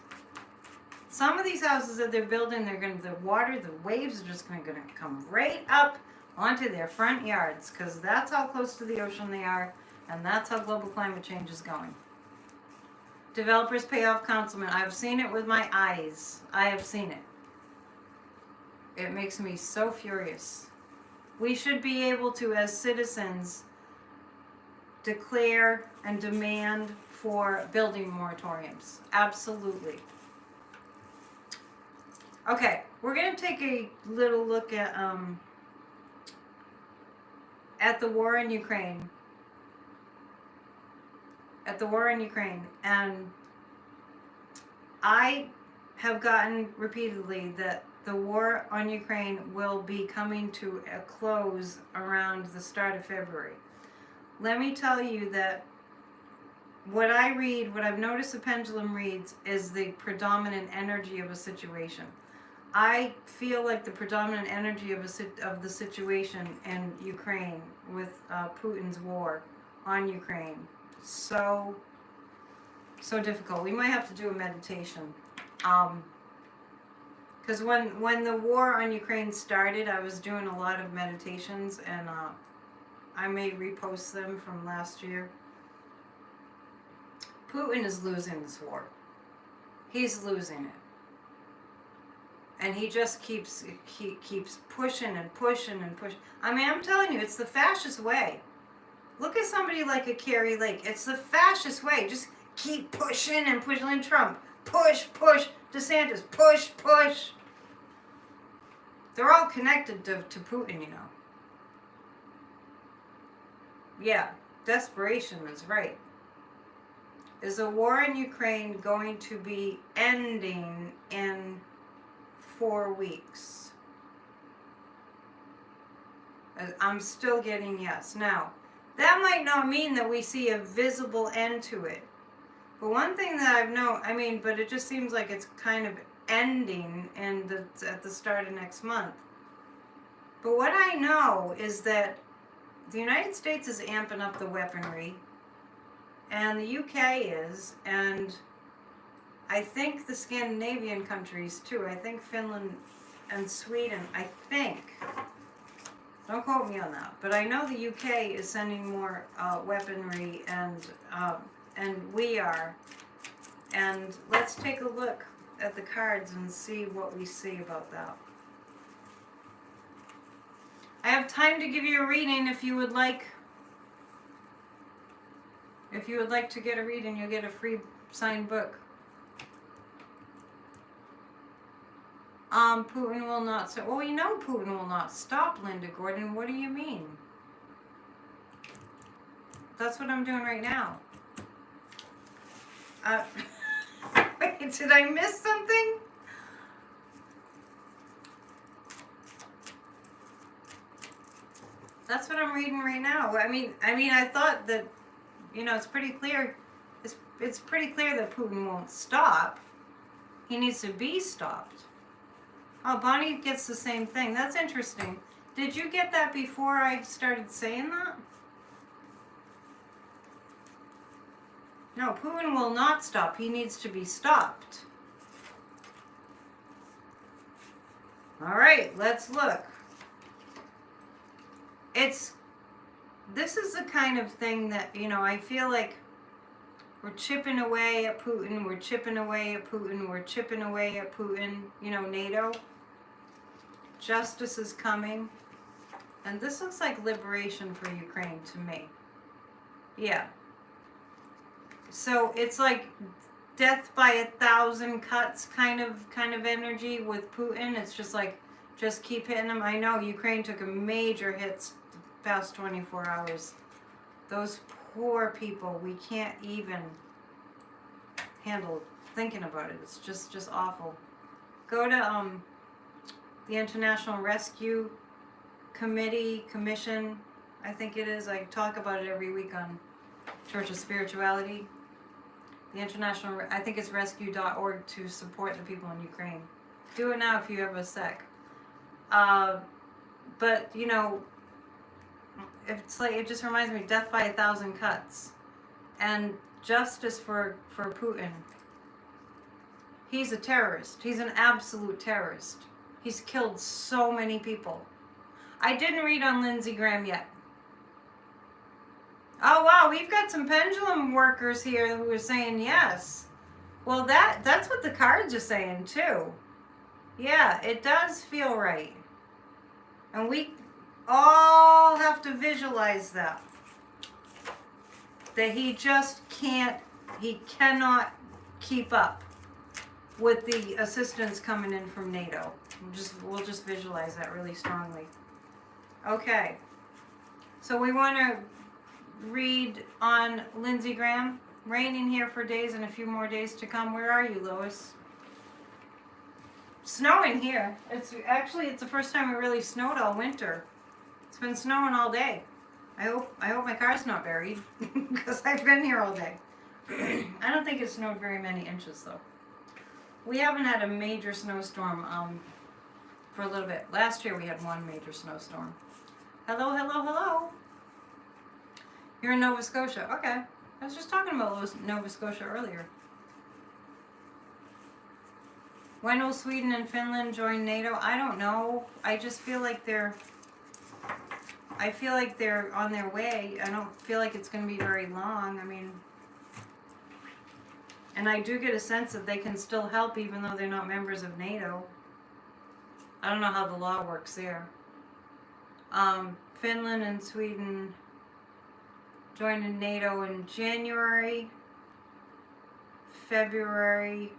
Some of these houses that they're building, the water, the waves are just going to come right up onto their front yards, because that's how close to the ocean they are, and that's how global climate change is going. Developers pay off councilmen. I've seen it with my eyes. I have seen it. It makes me so furious. We should be able to, as citizens, declare and demand for building moratoriums. Absolutely. Okay, we're going to take a little look at the war in Ukraine. At the war in Ukraine. And I have gotten repeatedly that the war on Ukraine will be coming to a close around the start of February. Let me tell you that what I read, what I've noticed the pendulum reads, is the predominant energy of a situation. I feel like the predominant energy of the situation in Ukraine with Putin's war on Ukraine, so difficult. We might have to do a meditation. Because when the war on Ukraine started, I was doing a lot of meditations, and I may repost them from last year. Putin is losing this war. He's losing it. And he just keeps pushing and pushing and pushing. I mean, I'm telling you, it's the fascist way. Look at somebody like a Carrie Lake. It's the fascist way. Just keep pushing and pushing. Trump. Push, push. DeSantis. Push, push. They're all connected to Putin, you know. Yeah, desperation is right. Is the war in Ukraine going to be ending in 4 weeks? I'm still getting yes. Now, that might not mean that we see a visible end to it. But one thing that I've known, I mean, but it just seems like it's kind of ending at the start of next month. But what I know is that the United States is amping up the weaponry, and the UK is, and I think the Scandinavian countries too. I think Finland and Sweden, I think. Don't quote me on that. But I know the UK is sending more weaponry, and we are. And let's take a look at the cards and see what we see about that. I have time to give you a reading if you would like. If you would like to get a reading, you'll get a free signed book. Putin will not stop. Well, you know Putin will not stop, Linda Gordon. What do you mean? That's what I'm doing right now. Wait, did I miss something? That's what I'm reading right now. I mean, I thought that, you know, it's pretty clear. It's pretty clear that Putin won't stop. He needs to be stopped. Oh, Bonnie gets the same thing. That's interesting. Did you get that before I started saying that? No, Putin will not stop. He needs to be stopped. All right, let's look. This is the kind of thing that, I feel like we're chipping away at Putin, we're chipping away at Putin, we're chipping away at Putin, NATO. Justice is coming. And this looks like liberation for Ukraine to me. Yeah. So it's like death by 1,000 cuts kind of energy with Putin. It's just like, just keep hitting them. I know Ukraine took a major hits the past 24 hours. Those poor people, we can't even handle thinking about it. It's just awful. Go to the International Rescue Commission, I think it is. I talk about it every week on Church of Spirituality. The International, I think it's rescue.org to support the people in Ukraine. Do it now if you have a sec. But, it's like, it just reminds me, death by 1,000 cuts. And justice for Putin. He's a terrorist. He's an absolute terrorist. He's killed so many people. I didn't read on Lindsey Graham yet. Oh wow, we've got some pendulum workers here who are saying yes. Well, that's what the cards are saying too. Yeah, it does feel right. And we all have to visualize that. That he cannot keep up with the assistance coming in from NATO. We'll just visualize that really strongly. Okay, so we want to read on Lindsey Graham. Raining here for days and a few more days to come. Where are you, Lois? Snowing here. It's the first time it really snowed all winter. It's been snowing all day. I hope my car's not buried because I've been here all day. I don't think it snowed very many inches though. We haven't had a major snowstorm for a little bit. Last year we had one major snowstorm. Hello, hello, hello. You're in Nova Scotia. Okay. I was just talking about Nova Scotia earlier. When will Sweden and Finland join NATO? I don't know. I just feel like they're on their way. I don't feel like it's going to be very long. I mean, and I do get a sense that they can still help even though they're not members of NATO. I don't know how the law works there. Finland and Sweden joined NATO in January, February.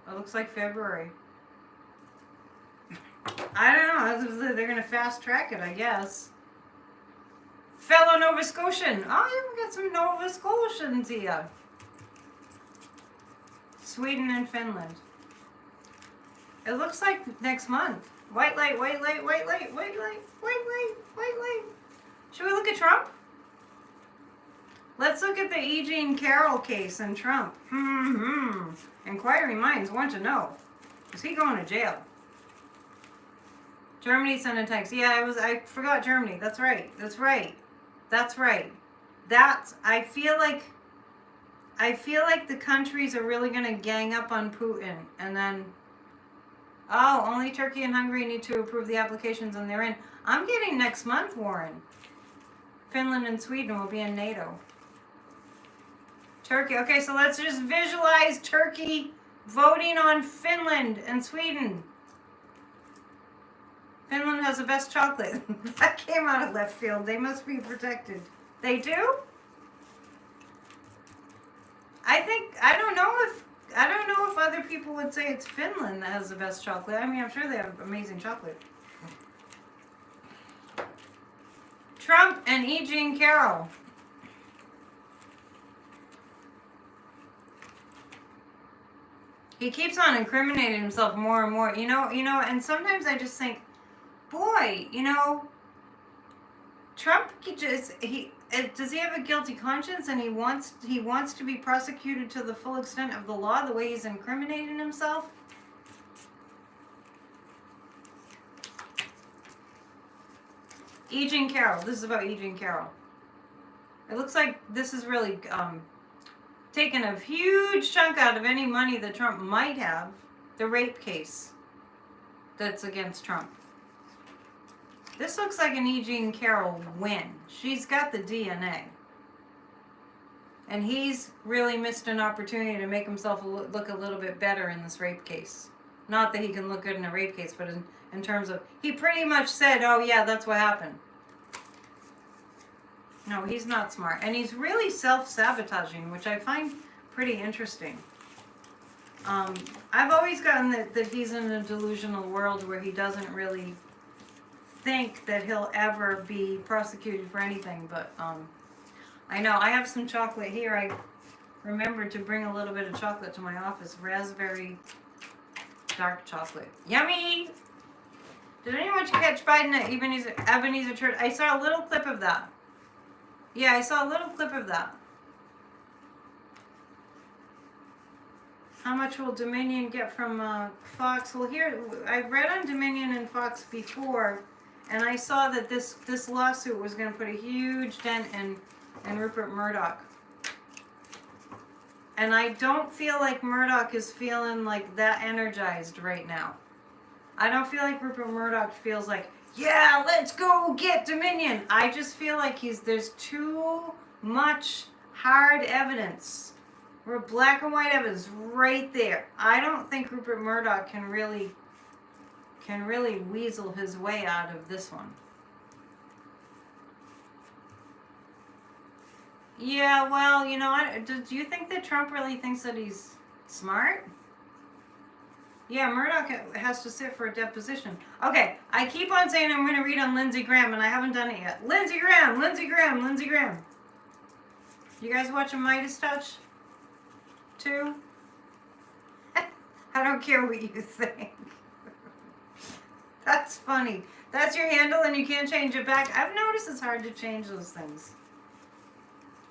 It looks like February. I don't know. They're going to fast track it, I guess. Fellow Nova Scotian. Oh, you've got some Nova Scotians here. Sweden and Finland. It looks like next month. White light, white light, white light, white light, white light, white light. Should we look at Trump? Let's look at the E. Jean Carroll case and Trump. Inquiring minds want to know. Is he going to jail? Germany sent a text. Yeah, I forgot Germany. That's right. That's right. That's right. I feel like the countries are really going to gang up on Putin and then only Turkey and Hungary need to approve the applications and they're in. I'm getting next month, Warren. Finland and Sweden will be in NATO. Turkey. Okay, so let's just visualize Turkey voting on Finland and Sweden. Finland has the best chocolate. That came out of left field. They must be protected. They do? I don't know if other people would say it's Finland that has the best chocolate. I mean, I'm sure they have amazing chocolate. Trump and E. Jean Carroll. He keeps on incriminating himself more and more, and sometimes I just think, boy, Trump does he have a guilty conscience and he wants to be prosecuted to the full extent of the law the way he's incriminating himself? E. Jean Carroll. This is about E. Jean Carroll. It looks like this is really taken a huge chunk out of any money that Trump might have. The rape case. that's against Trump. This looks like an E. Jean Carroll win. She's got the DNA. And he's really missed an opportunity to make himself look a little bit better in this rape case. Not that he can look good in a rape case, but in terms of, he pretty much said, oh yeah, that's what happened. No, he's not smart. And he's really self-sabotaging, which I find pretty interesting. I've always gotten that he's in a delusional world where he doesn't really think that he'll ever be prosecuted for anything, but I know. I have some chocolate here. I remembered to bring a little bit of chocolate to my office. Raspberry dark chocolate. Yummy! Did anyone catch Biden at Ebenezer Church? I saw a little clip of that. Yeah, I saw a little clip of that. How much will Dominion get from Fox? Well, here, I've read on Dominion and Fox before, and I saw that this lawsuit was going to put a huge dent in Rupert Murdoch. And I don't feel like Murdoch is feeling like that energized right now. I don't feel like Rupert Murdoch feels like, yeah, let's go get Dominion. I just feel like there's too much hard evidence. We're black and white evidence right there. I don't think Rupert Murdoch can really weasel his way out of this one. Yeah, well, you know, do you think that Trump really thinks that he's smart? Yeah, Murdoch has to sit for a deposition. Okay, I keep on saying I'm going to read on Lindsey Graham, and I haven't done it yet. Lindsey Graham, Lindsey Graham, Lindsey Graham. You guys watching Midas Touch? Too? I don't care what you think. That's funny. That's your handle and you can't change it back. I've noticed it's hard to change those things.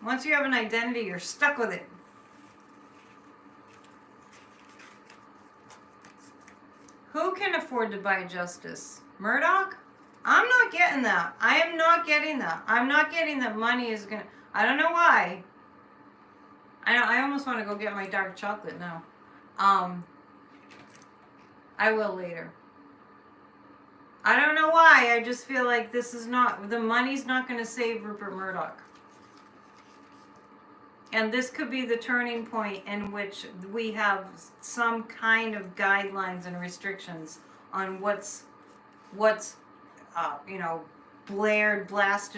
Once you have an identity, you're stuck with it. Who can afford to buy justice? Murdoch? I'm not getting that. I am not getting that. I'm not getting that money is going to... I don't know why. I almost want to go get my dark chocolate now. I will later. I don't know why. I just feel like this is not... The money's not going to save Rupert Murdoch. And this could be the turning point in which we have some kind of guidelines and restrictions on what's blasted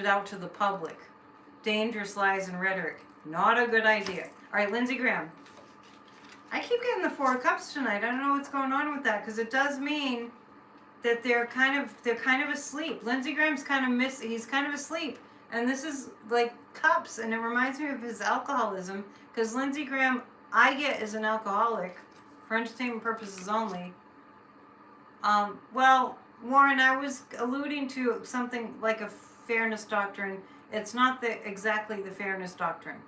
out to the public. Dangerous lies and rhetoric. Not a good idea. All right, Lindsey Graham. I keep getting the 4 of Cups tonight. I don't know what's going on with that, because it does mean that they're kind of asleep. Lindsey Graham's he's kind of asleep. And this is like cups, and it reminds me of his alcoholism, because Lindsey Graham, I get, is an alcoholic for entertainment purposes only. Well, Warren, I was alluding to something like a fairness doctrine. It's not exactly the fairness doctrine.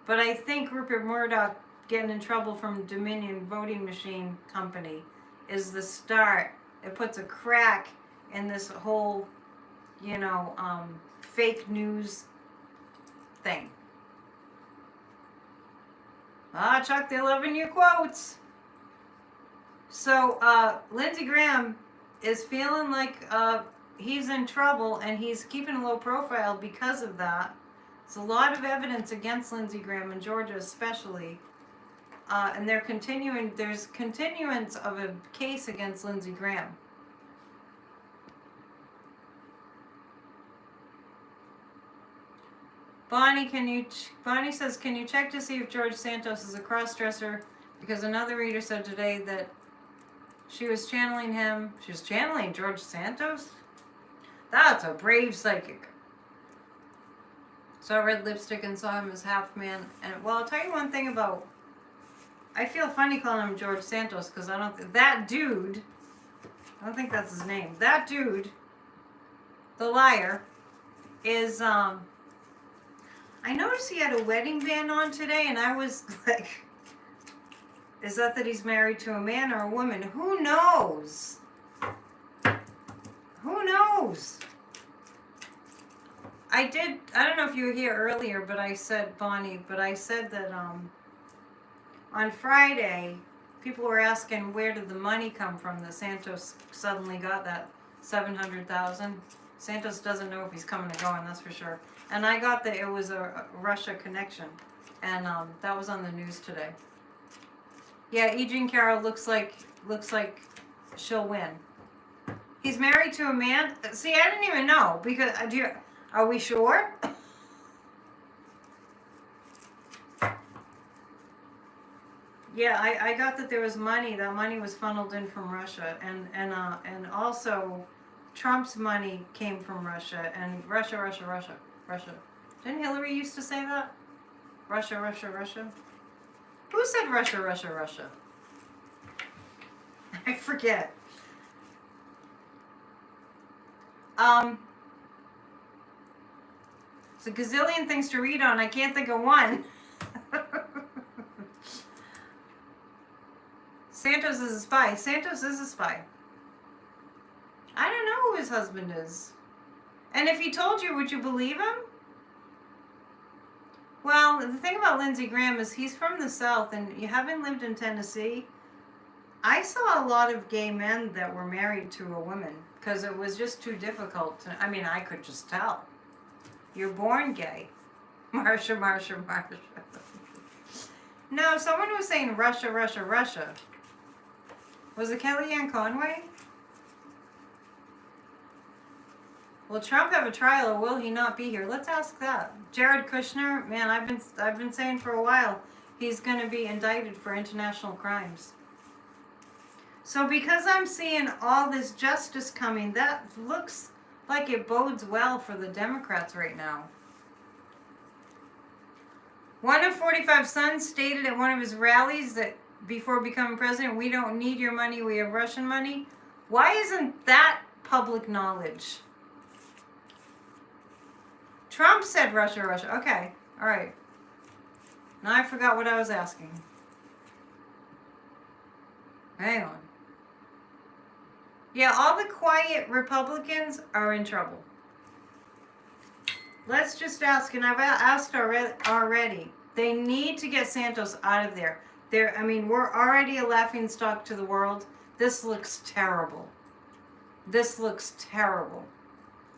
But I think Rupert Murdoch getting in trouble from Dominion Voting Machine Company is the start. It puts a crack in this whole, fake news thing. Chuck, they're loving your quotes. So, Lindsey Graham is feeling like he's in trouble, and he's keeping a low profile because of that. There's a lot of evidence against Lindsey Graham in Georgia especially. And there's continuance of a case against Lindsey Graham. Bonnie says, can you check to see if George Santos is a cross-dresser? Because another reader said today that she was channeling him. She was channeling George Santos? That's a brave psychic. Saw red lipstick and saw him as half man. And well, I'll tell you one thing about... I feel funny calling him George Santos because I don't... That dude... I don't think that's his name. That dude, the liar, is... I noticed he had a wedding band on today, and I was like... Is that he's married to a man or a woman? Who knows? Who knows? I don't know if you were here earlier, but I said, Bonnie, but I said that on Friday, people were asking where did the money come from that Santos suddenly got that 700,000. Santos doesn't know if he's coming or going, that's for sure. And I got that it was a Russia connection, and that was on the news today. Yeah, E. Jean Carroll looks like she'll win. He's married to a man. See, I didn't even know because are we sure? Yeah, I got that there was money. That money was funneled in from Russia, and also Trump's money came from Russia, and Russia. Didn't Hillary used to say that? Russia. Who said Russia? I forget. It's a gazillion things to read on. I can't think of one. Santos is a spy. Santos is a spy. I don't know who his husband is. And if he told you, would you believe him? Well, the thing about Lindsey Graham is he's from the South, and you haven't lived in Tennessee. I saw a lot of gay men that were married to a woman because it was just too difficult. I could just tell. You're born gay. Marsha. No, someone was saying Russia. Was it Kellyanne Conway? Will Trump have a trial or will he not be here? Let's ask that. Jared Kushner, man, I've been saying for a while he's going to be indicted for international crimes. So because I'm seeing all this justice coming, that looks like it bodes well for the Democrats right now. One of 45 Sons stated at one of his rallies that before becoming president, we don't need your money, we have Russian money. Why isn't that public knowledge? Trump said Russia. Okay, all right. Now I forgot what I was asking. Hang on. Yeah, all the quiet Republicans are in trouble. Let's just ask, and I've asked already. They need to get Santos out of there. We're already a laughingstock to the world. This looks terrible.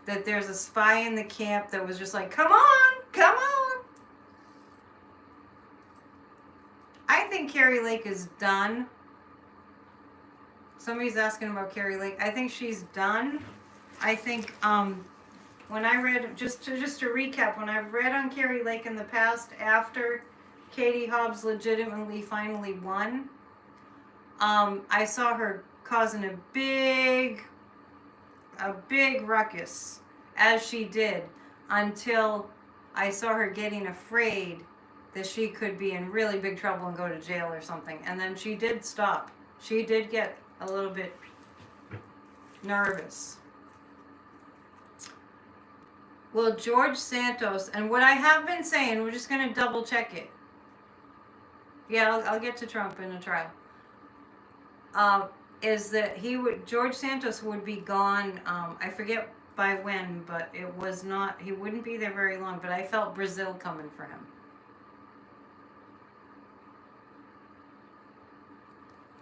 That there's a spy in the camp that was just like, come on. I think Carrie Lake is done. Somebody's asking about Carrie Lake. I think she's done. I think when I read, just to recap, when I've read on Carrie Lake in the past after Katie Hobbs legitimately finally won, I saw her causing a big ruckus, as she did, until I saw her getting afraid that she could be in really big trouble and go to jail or something. And then she did stop. She did get a little bit nervous. Well, George Santos, and what I have been saying, we're just going to double check it. Yeah, I'll get to Trump in a trial. Is that George Santos would be gone, I forget by when, but it was not, he wouldn't be there very long, but I felt Brazil coming for him.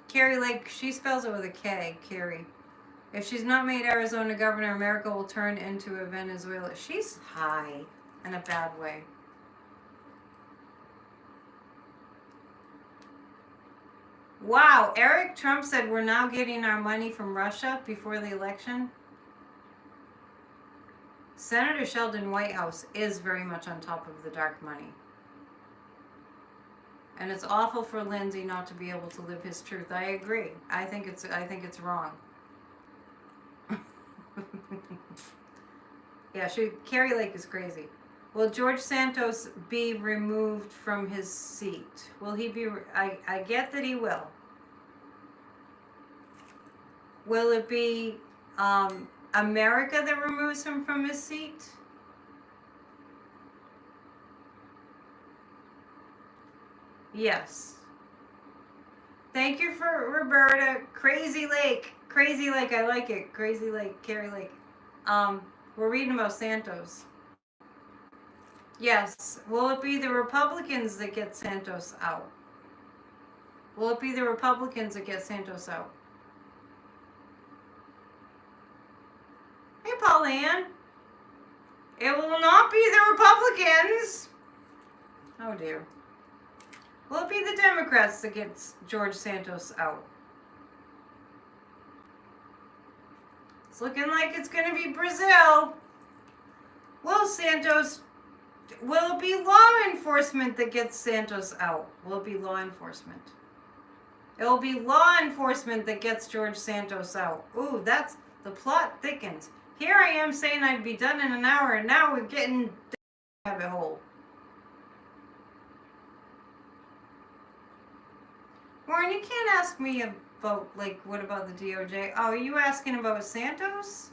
Carrie Lake, she spells it with a K, Carrie. If she's not made Arizona governor, America will turn into a Venezuela. She's high in a bad way. Wow, Eric Trump said we're now getting our money from Russia before the election. Senator Sheldon Whitehouse is very much on top of the dark money. And it's awful for Lindsey not to be able to live his truth. I agree. I think it's wrong. Yeah, Carrie Lake is crazy. Will George Santos be removed from his seat? Will he be? I get that he will. Will it be America that removes him from his seat? Yes. Thank you for Roberta. Crazy Lake. I like it. Crazy Lake. Carrie Lake. We're reading about Santos. Yes. Will it be the Republicans that get Santos out? Will it be the Republicans that get Santos out? Hey, Pauline. It will not be the Republicans. Oh, dear. Will it be the Democrats that gets George Santos out? It's looking like it's going to be Brazil. Will it be law enforcement that gets Santos out? Will it be law enforcement? It will be law enforcement that gets George Santos out. Ooh, that's, the plot thickens. Here I am saying I'd be done in an hour, and now we're getting down the rabbit hole. Warren, you can't ask me about, like, what about the DOJ? Oh, are you asking about Santos?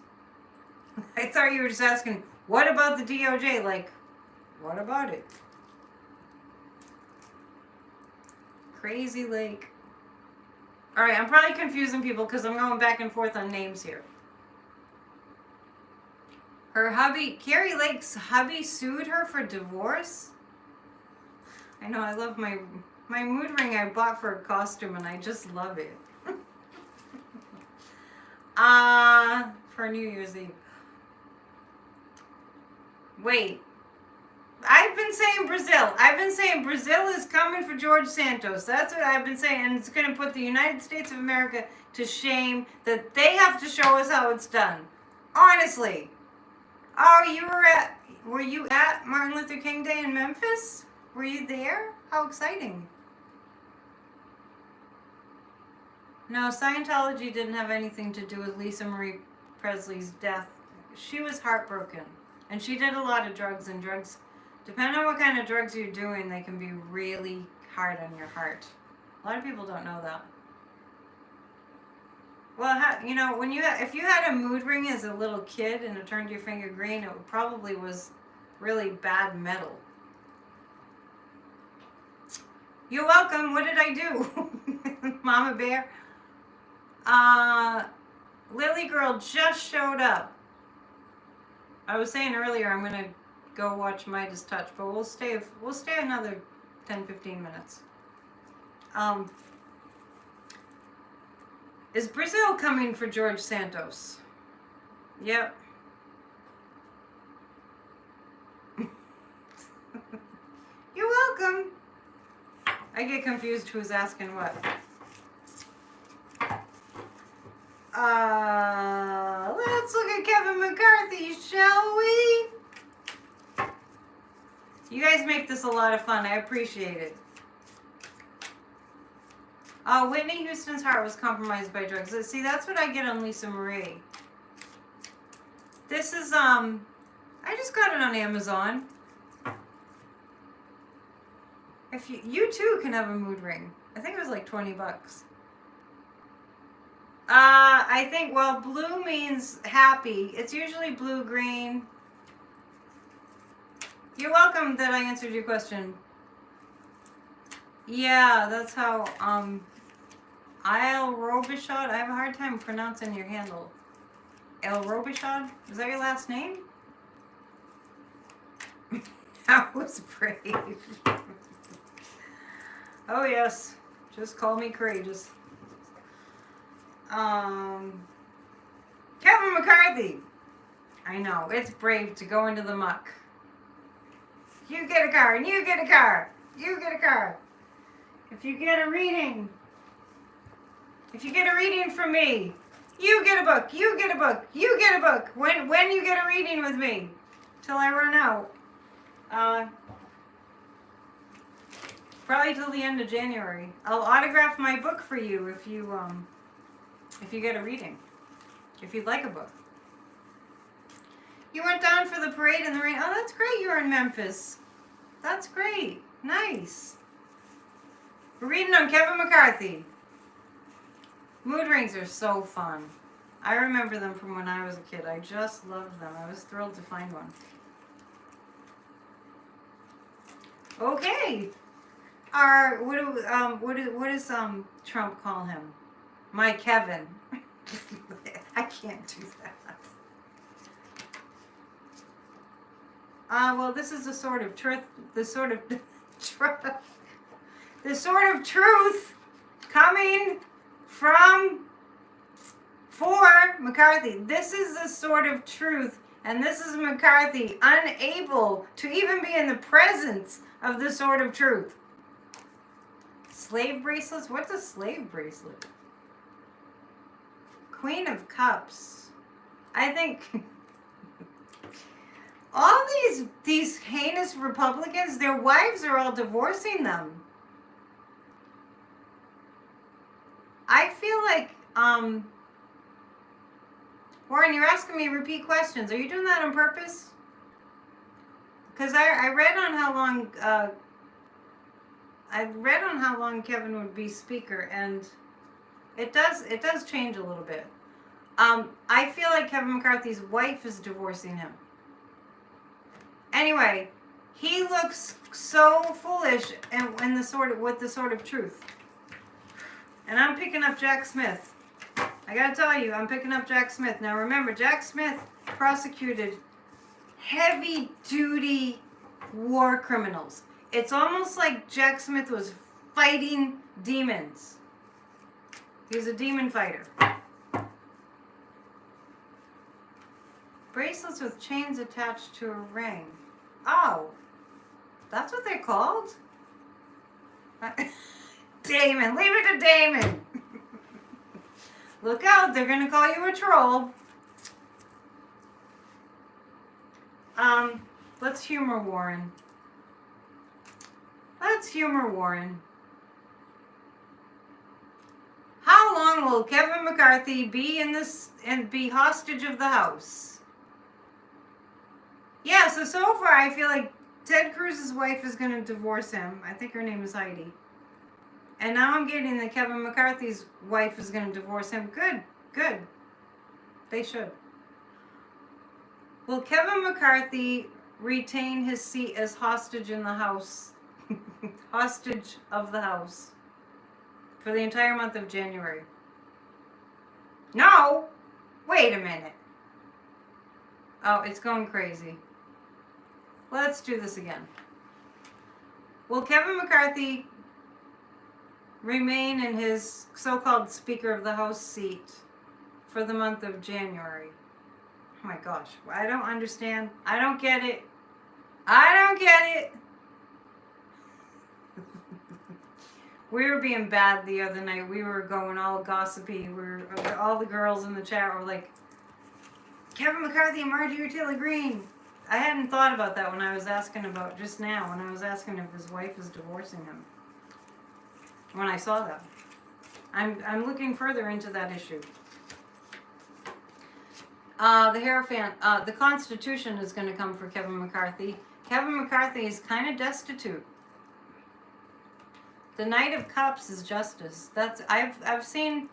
I thought you were just asking, what about the DOJ? Like, what about it? Crazy Lake. All right, I'm probably confusing people because I'm going back and forth on names here. Her hubby, Carrie Lake's hubby, sued her for divorce. I know, I love my mood ring I bought for a costume, and I just love it. For New Year's Eve. Wait. I've been saying Brazil. I've been saying Brazil is coming for George Santos. That's what I've been saying. And it's going to put the United States of America to shame that they have to show us how it's done. Honestly. Oh, were you at Martin Luther King Day in Memphis? Were you there? How exciting. No, Scientology didn't have anything to do with Lisa Marie Presley's death. She was heartbroken. And she did a lot of drugs, and drugs, depending on what kind of drugs you're doing, they can be really hard on your heart. A lot of people don't know that. Well, you know, if you had a mood ring as a little kid and it turned your finger green, it probably was really bad metal. You're welcome. What did I do? Mama Bear. Lily Girl just showed up. I was saying earlier I'm gonna go watch Midas Touch, but we'll stay another 10-15 minutes. Is Brazil coming for George Santos? Yep. You're welcome. I get confused who's asking what. Let's look at Kevin McCarthy, shall we? You guys make this a lot of fun. I appreciate it. Whitney Houston's heart was compromised by drugs. See, that's what I get on Lisa Marie. This is, I just got it on Amazon. If you too can have a mood ring. I think it was like $20. I think, well, blue means happy. It's usually blue-green. You're welcome that I answered your question. Yeah, that's how, El Robichaud, I have a hard time pronouncing your handle. El Robichaud? Is that your last name? That was brave. Oh, yes. Just call me courageous. Kevin McCarthy. I know, it's brave to go into the muck. You get a car, and you get a car. You get a car. If you get a reading from me, you get a book, you get a book, you get a book. When you get a reading with me, till I run out. Probably till the end of January. I'll autograph my book for you if you get a reading. If you'd like a book. You went down for the parade in the rain. Oh, that's great. You were in Memphis. That's great. Nice. We're reading on Kevin McCarthy. Mood rings are so fun. I remember them from when I was a kid. I just loved them. I was thrilled to find one. Okay. What does Trump call him? My Kevin. I can't do that. Well, this is the sort of truth coming from for McCarthy. This is the sort of truth, and this is McCarthy unable to even be in the presence of this sort of truth. Slave bracelets? What's a slave bracelet? Queen of Cups. I think all these heinous Republicans, their wives are all divorcing them. I feel like, Warren, you're asking me repeat questions. Are you doing that on purpose? Because I read on how long Kevin would be speaker, and it does change a little bit. I feel like Kevin McCarthy's wife is divorcing him. Anyway, he looks so foolish and with the sort of truth. And I'm picking up Jack Smith. I gotta tell you, I'm picking up Jack Smith. Now remember, Jack Smith prosecuted heavy-duty war criminals. It's almost like Jack Smith was fighting demons. He's a demon fighter. Bracelets with chains attached to a ring. Oh, that's what they're called? Damon, leave it to Damon. Look out, they're going to call you a troll. Let's humor Warren. Let's humor Warren. How long will Kevin McCarthy be in this and be hostage of the House? Yeah, so far I feel like Ted Cruz's wife is going to divorce him. I think her name is Heidi. And now I'm getting that Kevin McCarthy's wife is going to divorce him. Good. They should. Will Kevin McCarthy retain his seat as hostage in the House? Hostage of the House. For the entire month of January. No! Wait a minute. Oh, it's going crazy. Let's do this again. Will Kevin McCarthy remain in his so-called Speaker of the House seat for the month of January? Oh my gosh, I don't understand. I don't get it. We were being bad the other night. We were going all gossipy. All the girls in the chat were like, Kevin McCarthy and Marjorie Taylor Greene. I hadn't thought about that when I was asking about just now, when I was asking if his wife is divorcing him. When I saw that. I'm looking further into that issue. The Hierophant, the Constitution is going to come for Kevin McCarthy. Kevin McCarthy is kind of destitute. The Knight of Cups is justice. I've seen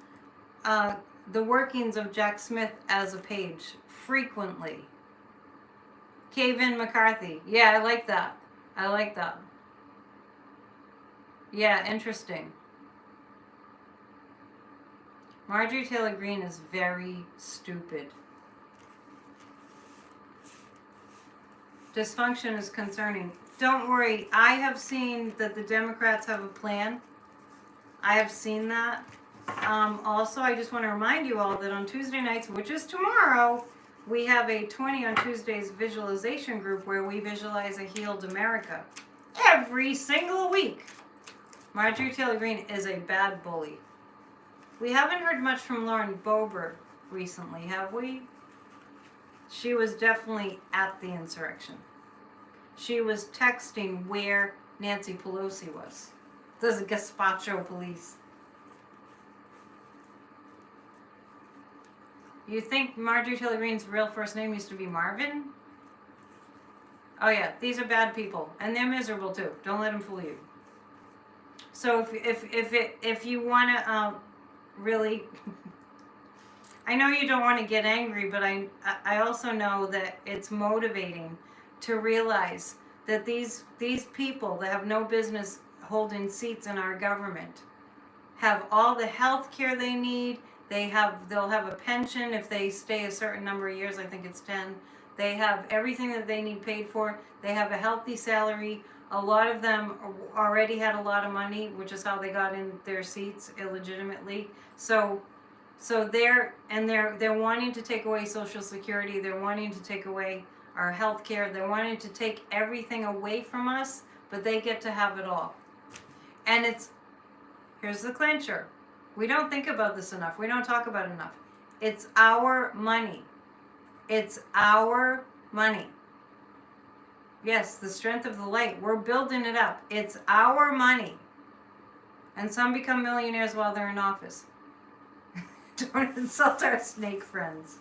the workings of Jack Smith as a page frequently. Kevin McCarthy. Yeah, I like that. Yeah, interesting. Marjorie Taylor Greene is very stupid. Dysfunction is concerning. Don't worry, I have seen that the Democrats have a plan. I have seen that. Also, I just want to remind you all that on Tuesday nights, which is tomorrow, we have a 20 on Tuesdays visualization group where we visualize a healed America every single week. Marjorie Taylor Greene is a bad bully. We haven't heard much from Lauren Boebert recently, have we? She was definitely at the insurrection. She was texting where Nancy Pelosi was. Those gazpacho police. You think Marjorie Taylor Greene's real first name used to be Marvin? Oh yeah, these are bad people, and they're miserable too. Don't let them fool you. So if you want to really, I know you don't want to get angry, but I also know that it's motivating to realize that these people that have no business holding seats in our government have all the health care they need. They'll have a pension if they stay a certain number of years. I think it's 10. They have everything that they need paid for. They have a healthy salary. A lot of them already had a lot of money, which is how they got in their seats illegitimately. So they're wanting to take away Social Security. They're wanting to take away our health care. They're wanting to take everything away from us, but they get to have it all. And here's the clincher. We don't think about this enough. We don't talk about it enough. It's our money. It's our money. Yes, the strength of the light. We're building it up. It's our money. And some become millionaires while they're in office. Don't insult our snake friends.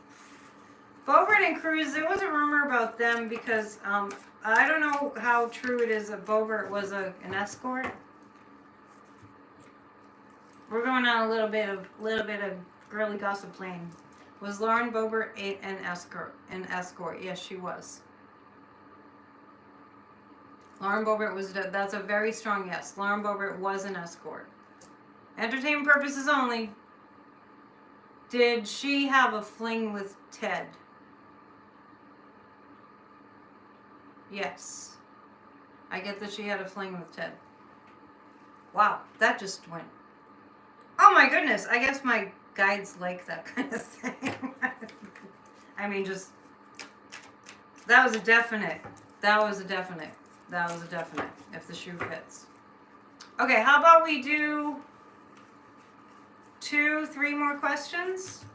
Boebert and Cruz, there was a rumor about them because I don't know how true it is that Boebert was an escort. We're going on a little bit of girly gossip lane. Was Lauren Boebert an escort? Yes, she was. Lauren Boebert was. That's a very strong yes. Lauren Boebert was an escort. Entertainment purposes only. Did she have a fling with Ted? Yes. I get that she had a fling with Ted. Wow, that just went. Oh my goodness, I guess my guides like that kind of thing. I mean, just. That was a definite. If the shoe fits. Okay, how about we do 2-3 more questions?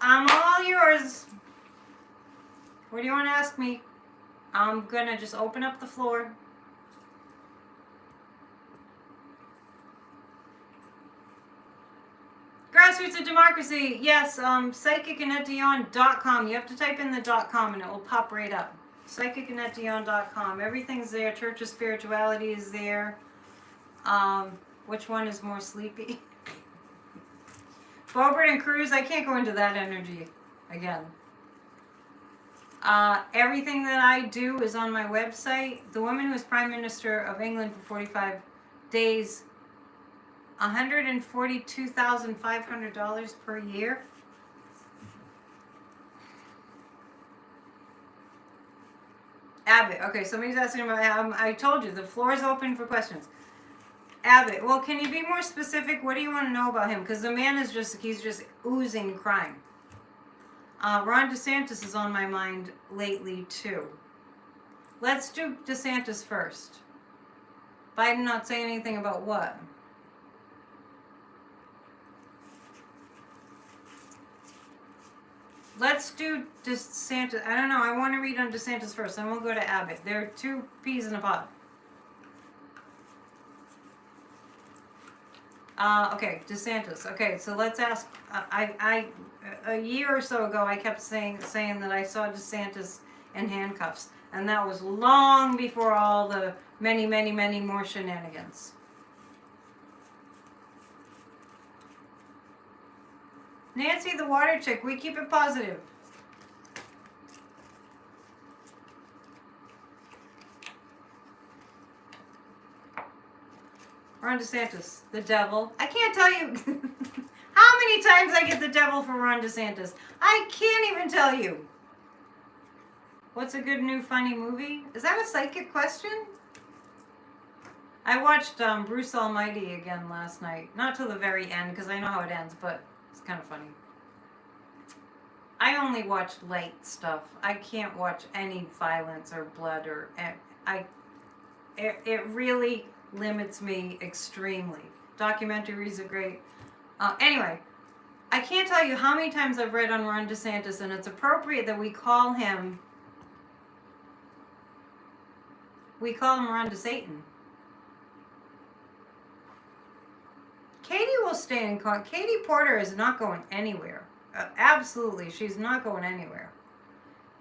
I'm all yours. What do you want to ask me? I'm gonna just open up the floor. Grassroots of Democracy. Yes, psychicannetdion.com. You have to type in the .com and it will pop right up. Psychicannetdion.com. Everything's there. Church of Spirituality is there. Which one is more sleepy? Boebert and Cruz, I can't go into that energy again. Everything that I do is on my website. The woman who was Prime Minister of England for 45 days, $142,500 per year. Abbott. Okay, somebody's asking about. I told you the floor is open for questions. Abbott. Well, can you be more specific? What do you want to know about him? Because the man is he's just oozing crime. Ron DeSantis is on my mind lately too. Let's do DeSantis first. Biden not saying anything about what? Let's do DeSantis. I don't know. I want to read on DeSantis first. Then we'll go to Abbott. There are 2 peas in a pod. Okay, DeSantis. Okay, so let's ask. A year or so ago, I kept saying that I saw DeSantis in handcuffs, and that was long before all the many more shenanigans. Nancy the water chick, we keep it positive. Ron DeSantis, the devil. I can't tell you how many times I get the devil for Ron DeSantis. I can't even tell you. What's a good new funny movie? Is that a psychic question? I watched Bruce Almighty again last night. Not till the very end, because I know how it ends, but it's kind of funny. I only watch light stuff. I can't watch any violence or blood or... It really limits me extremely. Documentaries are great. Anyway, I can't tell you how many times I've read on Ron DeSantis, and it's appropriate that we call him Ron DeSatan. Katie will stay in court. Katie Porter is not going anywhere. Absolutely, she's not going anywhere.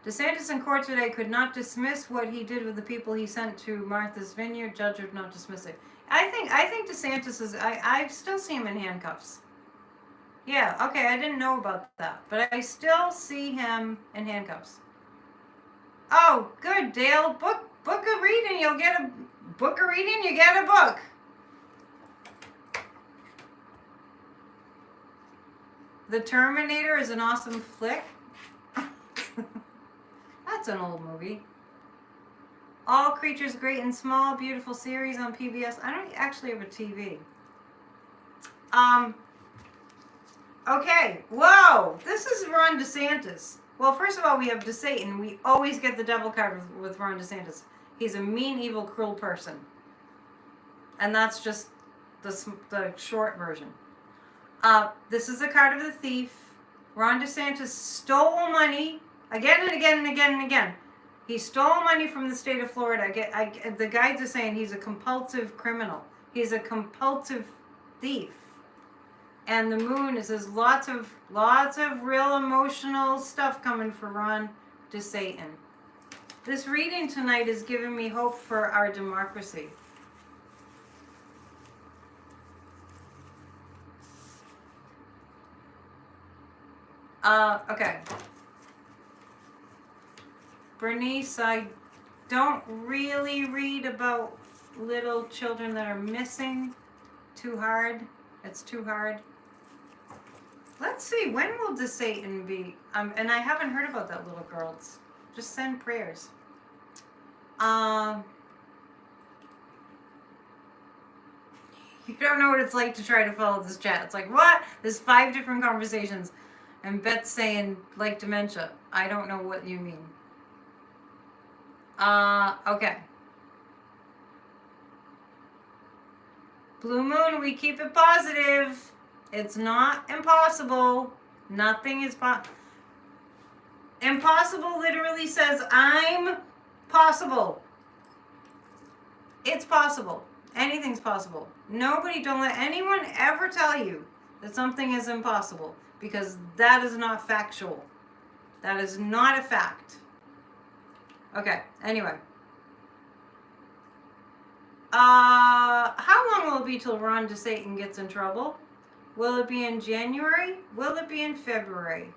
DeSantis in court today could not dismiss what he did with the people he sent to Martha's Vineyard. Judge would not dismiss it. I think DeSantis is. I still see him in handcuffs. Yeah, okay, I didn't know about that, but I still see him in handcuffs. Oh, good, Dale. Book a reading. You'll get a book. A reading. You get a book. The Terminator is an awesome flick. That's an old movie. All Creatures Great and Small, beautiful series on PBS. I don't actually have a TV. Okay, whoa, this is Ron DeSantis. Well, first of all, we have DeSatan. We always get the devil card with Ron DeSantis. He's a mean, evil, cruel person. And that's just the short version. This is the card of the thief. Ron DeSantis stole money again and again and again and again. He stole money from the state of Florida. The guides are saying he's a compulsive criminal. He's a compulsive thief. And the moon is lots of real emotional stuff coming for Ron DeSatan. This reading tonight is giving me hope for our democracy. Okay. Bernice, I don't really read about little children that are missing. Too hard. It's too hard. Let's see, when will DeSatan be? And I haven't heard about that little girl. Just send prayers. You don't know what it's like to try to follow this chat. It's like, what? There's 5 different conversations. And Beth's saying, like dementia. I don't know what you mean. Okay. Blue moon, we keep it positive. It's not impossible. Nothing is impossible literally says, I'm possible. It's possible. Anything's possible. Don't let anyone ever tell you that something is impossible, because that is not factual. That is not a fact. Okay, anyway. How long will it be till Ron DeSatan gets in trouble? Will it be in January? Will it be in February?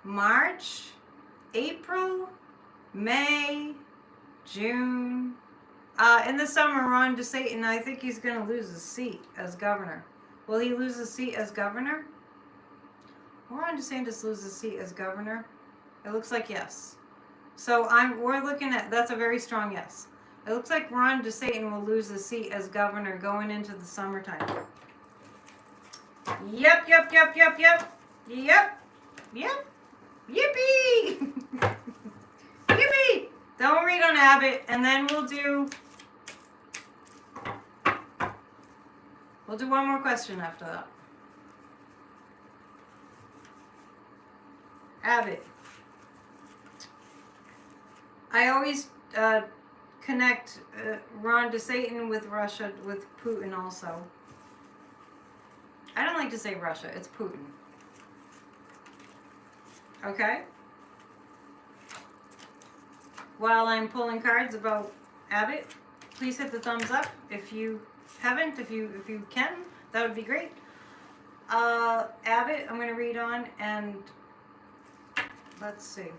March? April? May? June? In the summer, Ron DeSatan, I think he's going to lose his seat as governor. Will he lose his seat as governor? Will Ron DeSantis lose his seat as governor? It looks like yes. So we're looking at, that's a very strong yes. It looks like Ron DeSatan will lose his seat as governor going into the summertime. Yep. Yippee! Yippee! Don't read on Abbott, and then we'll do one more question after that. Abbott. I always connect Ron DeSatan with Russia, with Putin also. I don't like to say Russia, it's Putin. Okay? While I'm pulling cards about Abbott, please hit the thumbs up if you haven't, if you can, that would be great. Abbott, I'm going to read on, and let's see.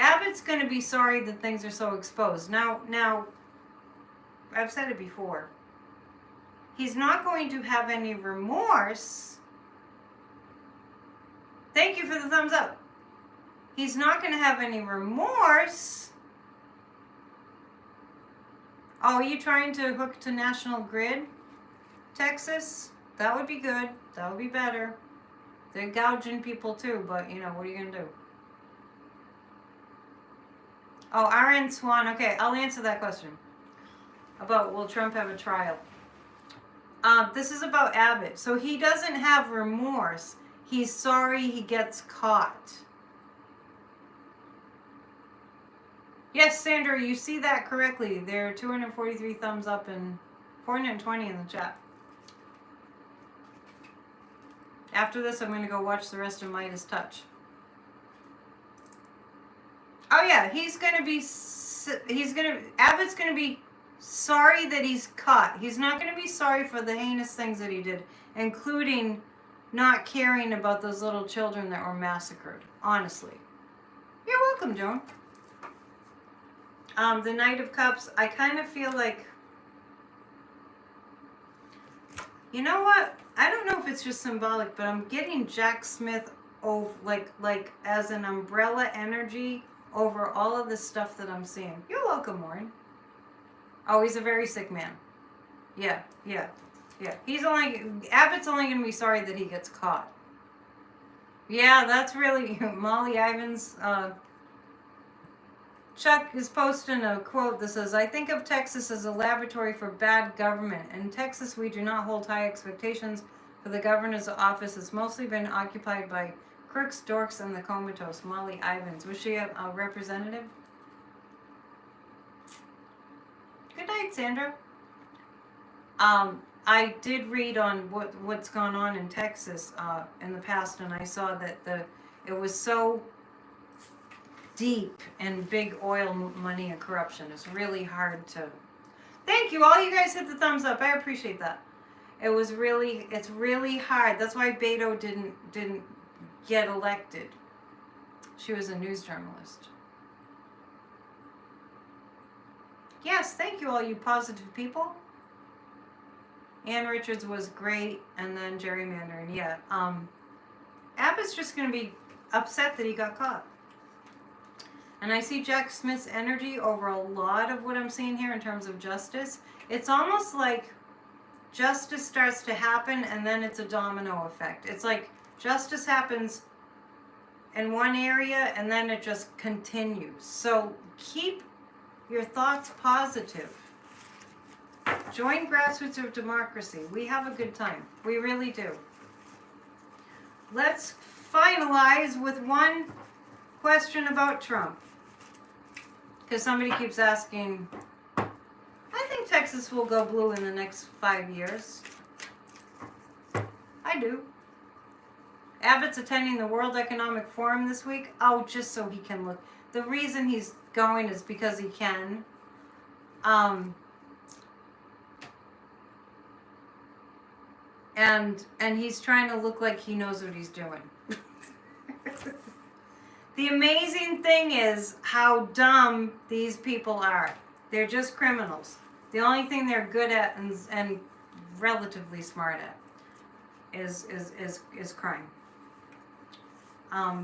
Abbott's going to be sorry that things are so exposed. Now, I've said it before. He's not going to have any remorse. Thank you for the thumbs up. He's not going to have any remorse. Oh, are you trying to hook to National Grid, Texas? That would be good. That would be better. They're gouging people too, but you know, what are you going to do? Oh, RN Swan. Okay, I'll answer that question. About will Trump have a trial? This is about Abbott. So he doesn't have remorse. He's sorry he gets caught. Yes, Sandra, you see that correctly. There are 243 thumbs up and 420 in the chat. After this, I'm going to go watch the rest of Midas Touch. Oh yeah, Abbott's going to be sorry that he's caught. He's not going to be sorry for the heinous things that he did, including not caring about those little children that were massacred. Honestly. You're welcome, Joan. The Knight of Cups, I kind of feel like, you know what? I don't know if it's just symbolic, but I'm getting Jack Smith like as an umbrella energy over all of this stuff that I'm seeing. You're welcome, Warren. Oh, he's a very sick man. Yeah. Abbott's only going to be sorry that he gets caught. Yeah, that's really, Molly Ivins, Chuck is posting a quote that says, I think of Texas as a laboratory for bad government. In Texas, we do not hold high expectations for the governor's office. It's mostly been occupied by crooks, dorks, and the comatose. Molly Ivins. Was she a representative? Good night, Sandra. I did read on what's gone on in Texas in the past, and I saw that it was so deep in big oil money and corruption. It's really hard to. Thank you, all you guys hit the thumbs up. I appreciate that. It's really hard. That's why Beto didn't get elected. She was a news journalist. Yes, thank you, all you positive people. Ann Richards was great, and then gerrymandering. Yeah. Abbott's just going to be upset that he got caught. And I see Jack Smith's energy over a lot of what I'm seeing here in terms of justice. It's almost like justice starts to happen, and then it's a domino effect. It's like justice happens in one area, and then it just continues. So keep your thoughts positive. Join Grassroots of Democracy. We have a good time. We really do. Let's finalize with one question about Trump. Because somebody keeps asking, I think Texas will go blue in the next 5 years. I do. Abbott's attending the World Economic Forum this week. Oh, just so he can look. The reason he's going is because he can. And he's trying to look like he knows what he's doing. The amazing thing is how dumb these people are. They're just criminals. The only thing they're good at and relatively smart at is crime. I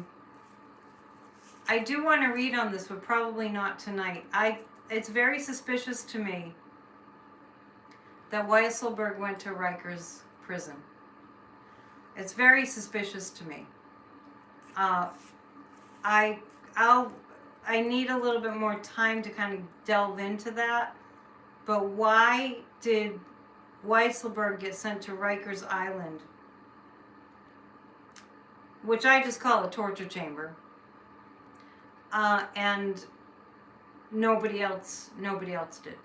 do want to read on this, but probably not tonight. It's very suspicious to me that Weisselberg went to Rikers prison. It's very suspicious to me. I need a little bit more time to kind of delve into that. But why did Weisselberg get sent to Rikers Island, which I just call a torture chamber, and nobody else did?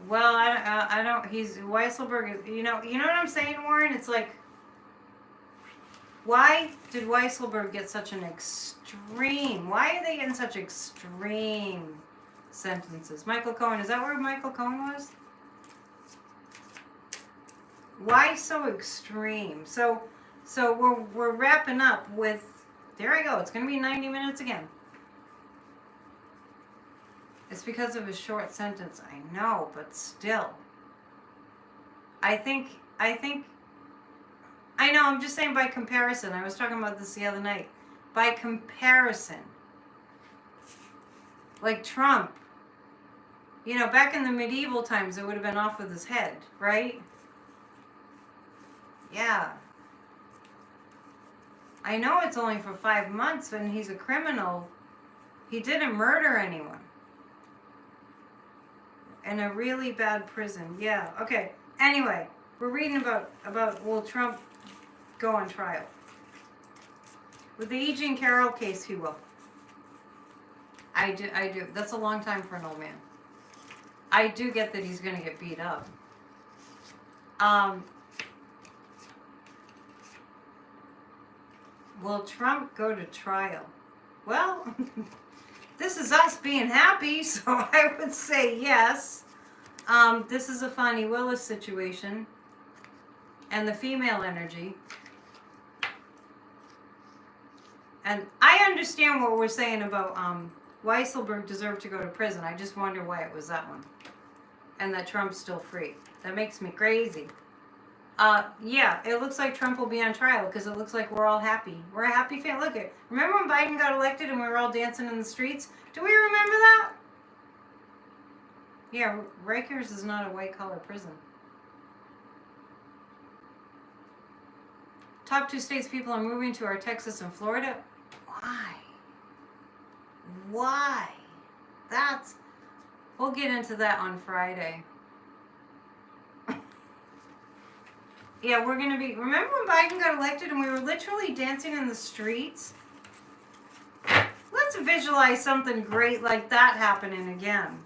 Well, I don't. He's Weisselberg is. You know what I'm saying, Warren? It's like, why did Weisselberg get such an extreme? Why are they getting such extreme sentences? Michael Cohen, is that where Michael Cohen was? Why so extreme? So we're wrapping up with. There I go. It's going to be 90 minutes again. It's because of his short sentence. I know, but still. I know, I'm just saying by comparison. I was talking about this the other night. By comparison. Like Trump. Back in the medieval times, it would have been off with his head, right? Yeah. I know it's only for 5 months and he's a criminal. He didn't murder anyone. In a really bad prison. Yeah, okay. Anyway, we're reading about will Trump go on trial? With the E. Jean Carroll case, he will. I do. That's a long time for an old man. I do get that he's going to get beat up. Will Trump go to trial? Well, this is us being happy, so I would say yes. This is a Fani Willis situation. And the female energy. And I understand what we're saying about Weisselberg deserved to go to prison. I just wonder why it was that one. And that Trump's still free. That makes me crazy. Yeah, it looks like Trump will be on trial because it looks like we're all happy. We're a happy family. Look, remember when Biden got elected and we were all dancing in the streets? Do we remember that? Yeah, Rikers is not a white-collar prison. Top 2 states people are moving to are Texas and Florida. Why? Why? We'll get into that on Friday. Yeah, we're going to be... Remember when Biden got elected and we were literally dancing in the streets? Let's visualize something great like that happening again.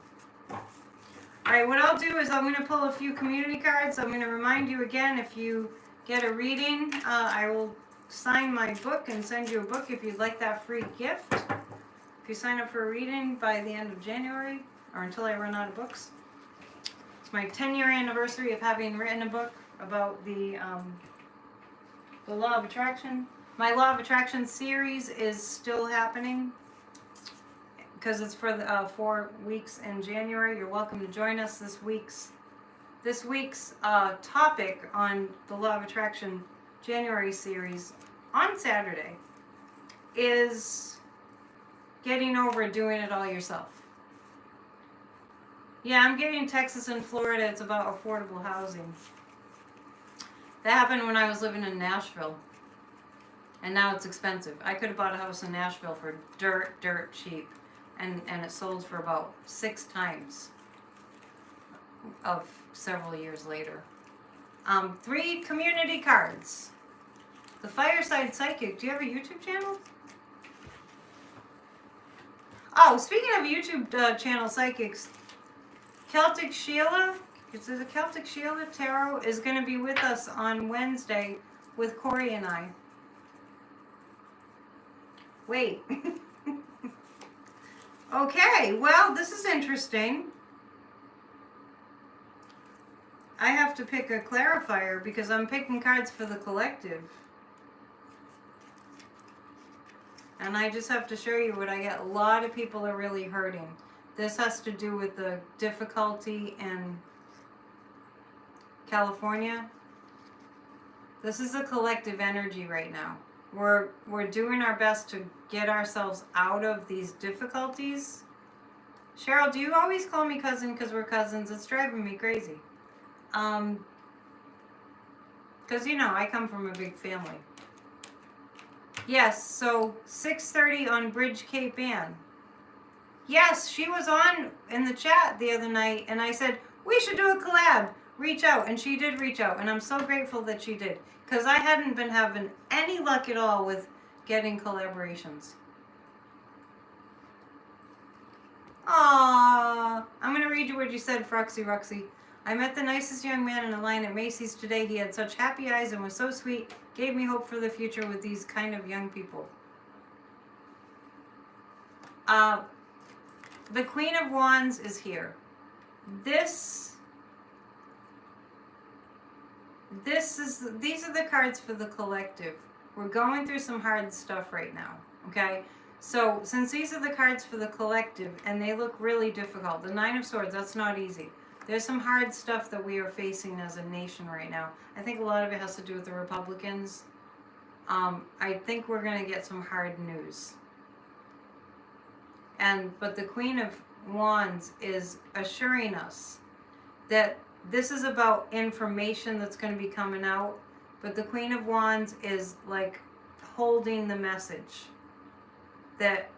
Alright, what I'll do is I'm going to pull a few community cards. I'm going to remind you again, if you get a reading, I will sign my book and send you a book if you'd like that free gift. If you sign up for a reading by the end of January, or until I run out of books. It's my 10-year anniversary of having written a book about the law of attraction. My law of attraction series is still happening because it's for the 4 weeks in January. You're welcome to join us. This week's topic on the law of attraction January series on Saturday is getting over doing it all yourself. Yeah, I'm getting Texas and Florida. It's about affordable housing. That happened when I was living in Nashville. And now it's expensive. I could have bought a house in Nashville for dirt cheap. And it sold for about 6 times of several years later. 3 community cards. The Fireside Psychic. Do you have a YouTube channel? Oh, speaking of YouTube channel psychics, Celtic Sheila, is it Celtic Sheila Tarot, is going to be with us on Wednesday with Corey and I. Wait. Okay, well, this is interesting. I have to pick a clarifier because I'm picking cards for the collective. And I just have to show you what I get. A lot of people are really hurting. This has to do with the difficulty in California. This is a collective energy right now. We're doing our best to get ourselves out of these difficulties. Cheryl, do you always call me cousin because we're cousins? It's driving me crazy. Because, you know, I come from a big family. Yes, so 6:30 on Bridge Cape Ann. Yes, she was on in the chat the other night, and I said, we should do a collab. Reach out, and she did reach out, and I'm so grateful that she did, because I hadn't been having any luck at all with getting collaborations. Aww. I'm going to read you what you said, Froxy Roxy. I met the nicest young man in a line at Macy's today. He had such happy eyes and was so sweet. Gave me hope for the future with these kind of young people. The Queen of Wands is here. These are the cards for the collective. We're going through some hard stuff right now, okay? So, since these are the cards for the collective, and they look really difficult, the Nine of Swords, that's not easy. There's some hard stuff that we are facing as a nation right now. I think a lot of it has to do with the Republicans. I think we're going to get some hard news. But the Queen of Wands is assuring us that this is about information that's going to be coming out, but the Queen of Wands is like holding the message that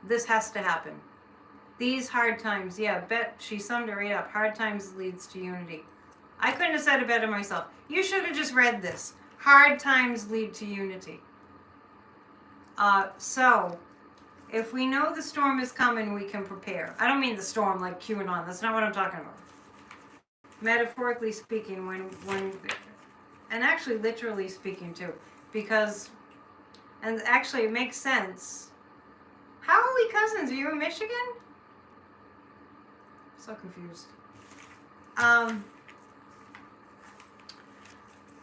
this has to happen. These hard times, yeah, bet she summed it right up. Hard times leads to unity. I couldn't have said it better myself. You should have just read this. Hard times lead to unity. So, if we know the storm is coming, we can prepare. I don't mean the storm like QAnon. That's not what I'm talking about. Metaphorically speaking, and actually literally speaking too, because, and actually it makes sense. How are we cousins? Are you in Michigan? So confused.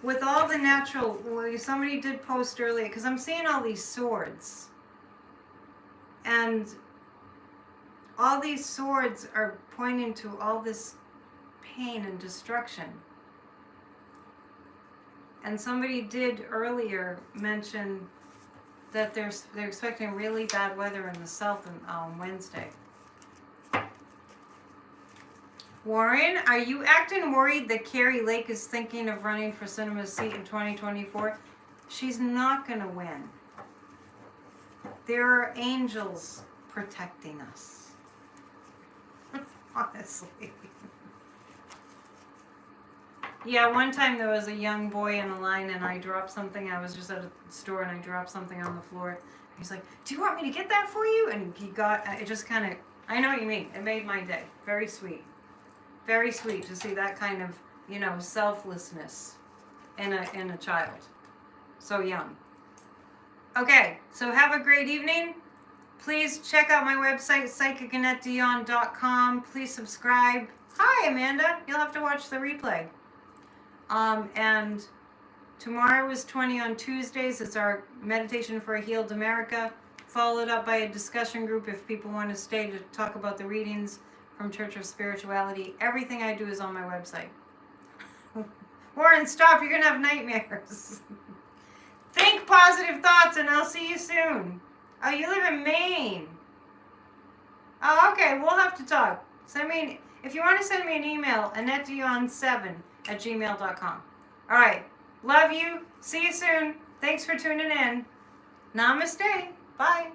With all the natural, somebody did post earlier, because I'm seeing all these swords. And all these swords are pointing to all this pain and destruction. And somebody did earlier mention that they're expecting really bad weather in the south on Wednesday. Warren, are you acting worried that Carrie Lake is thinking of running for Sinema's seat in 2024? She's not going to win. There are angels protecting us. Honestly. Yeah, one time there was a young boy in the line and I dropped something. I was just at a store and I dropped something on the floor. He's like, do you want me to get that for you? And he got, it just kind of, I know what you mean. It made my day. Very sweet. Very sweet to see that kind of, you know, selflessness in a child. So young. Okay, so have a great evening. Please check out my website, psychicannetdion.com. Please subscribe. Hi, Amanda. You'll have to watch the replay. And tomorrow is 20 on Tuesdays. It's our Meditation for a Healed America, followed up by a discussion group if people want to stay to talk about the readings from Church of Spirituality. Everything I do is on my website. Warren, stop. You're going to have nightmares. Think positive thoughts and I'll see you soon. Oh, you live in Maine. Oh, okay. We'll have to talk. Send me, if you want to send me an email, AnnetteDion7@gmail.com. All right. Love you. See you soon. Thanks for tuning in. Namaste. Bye.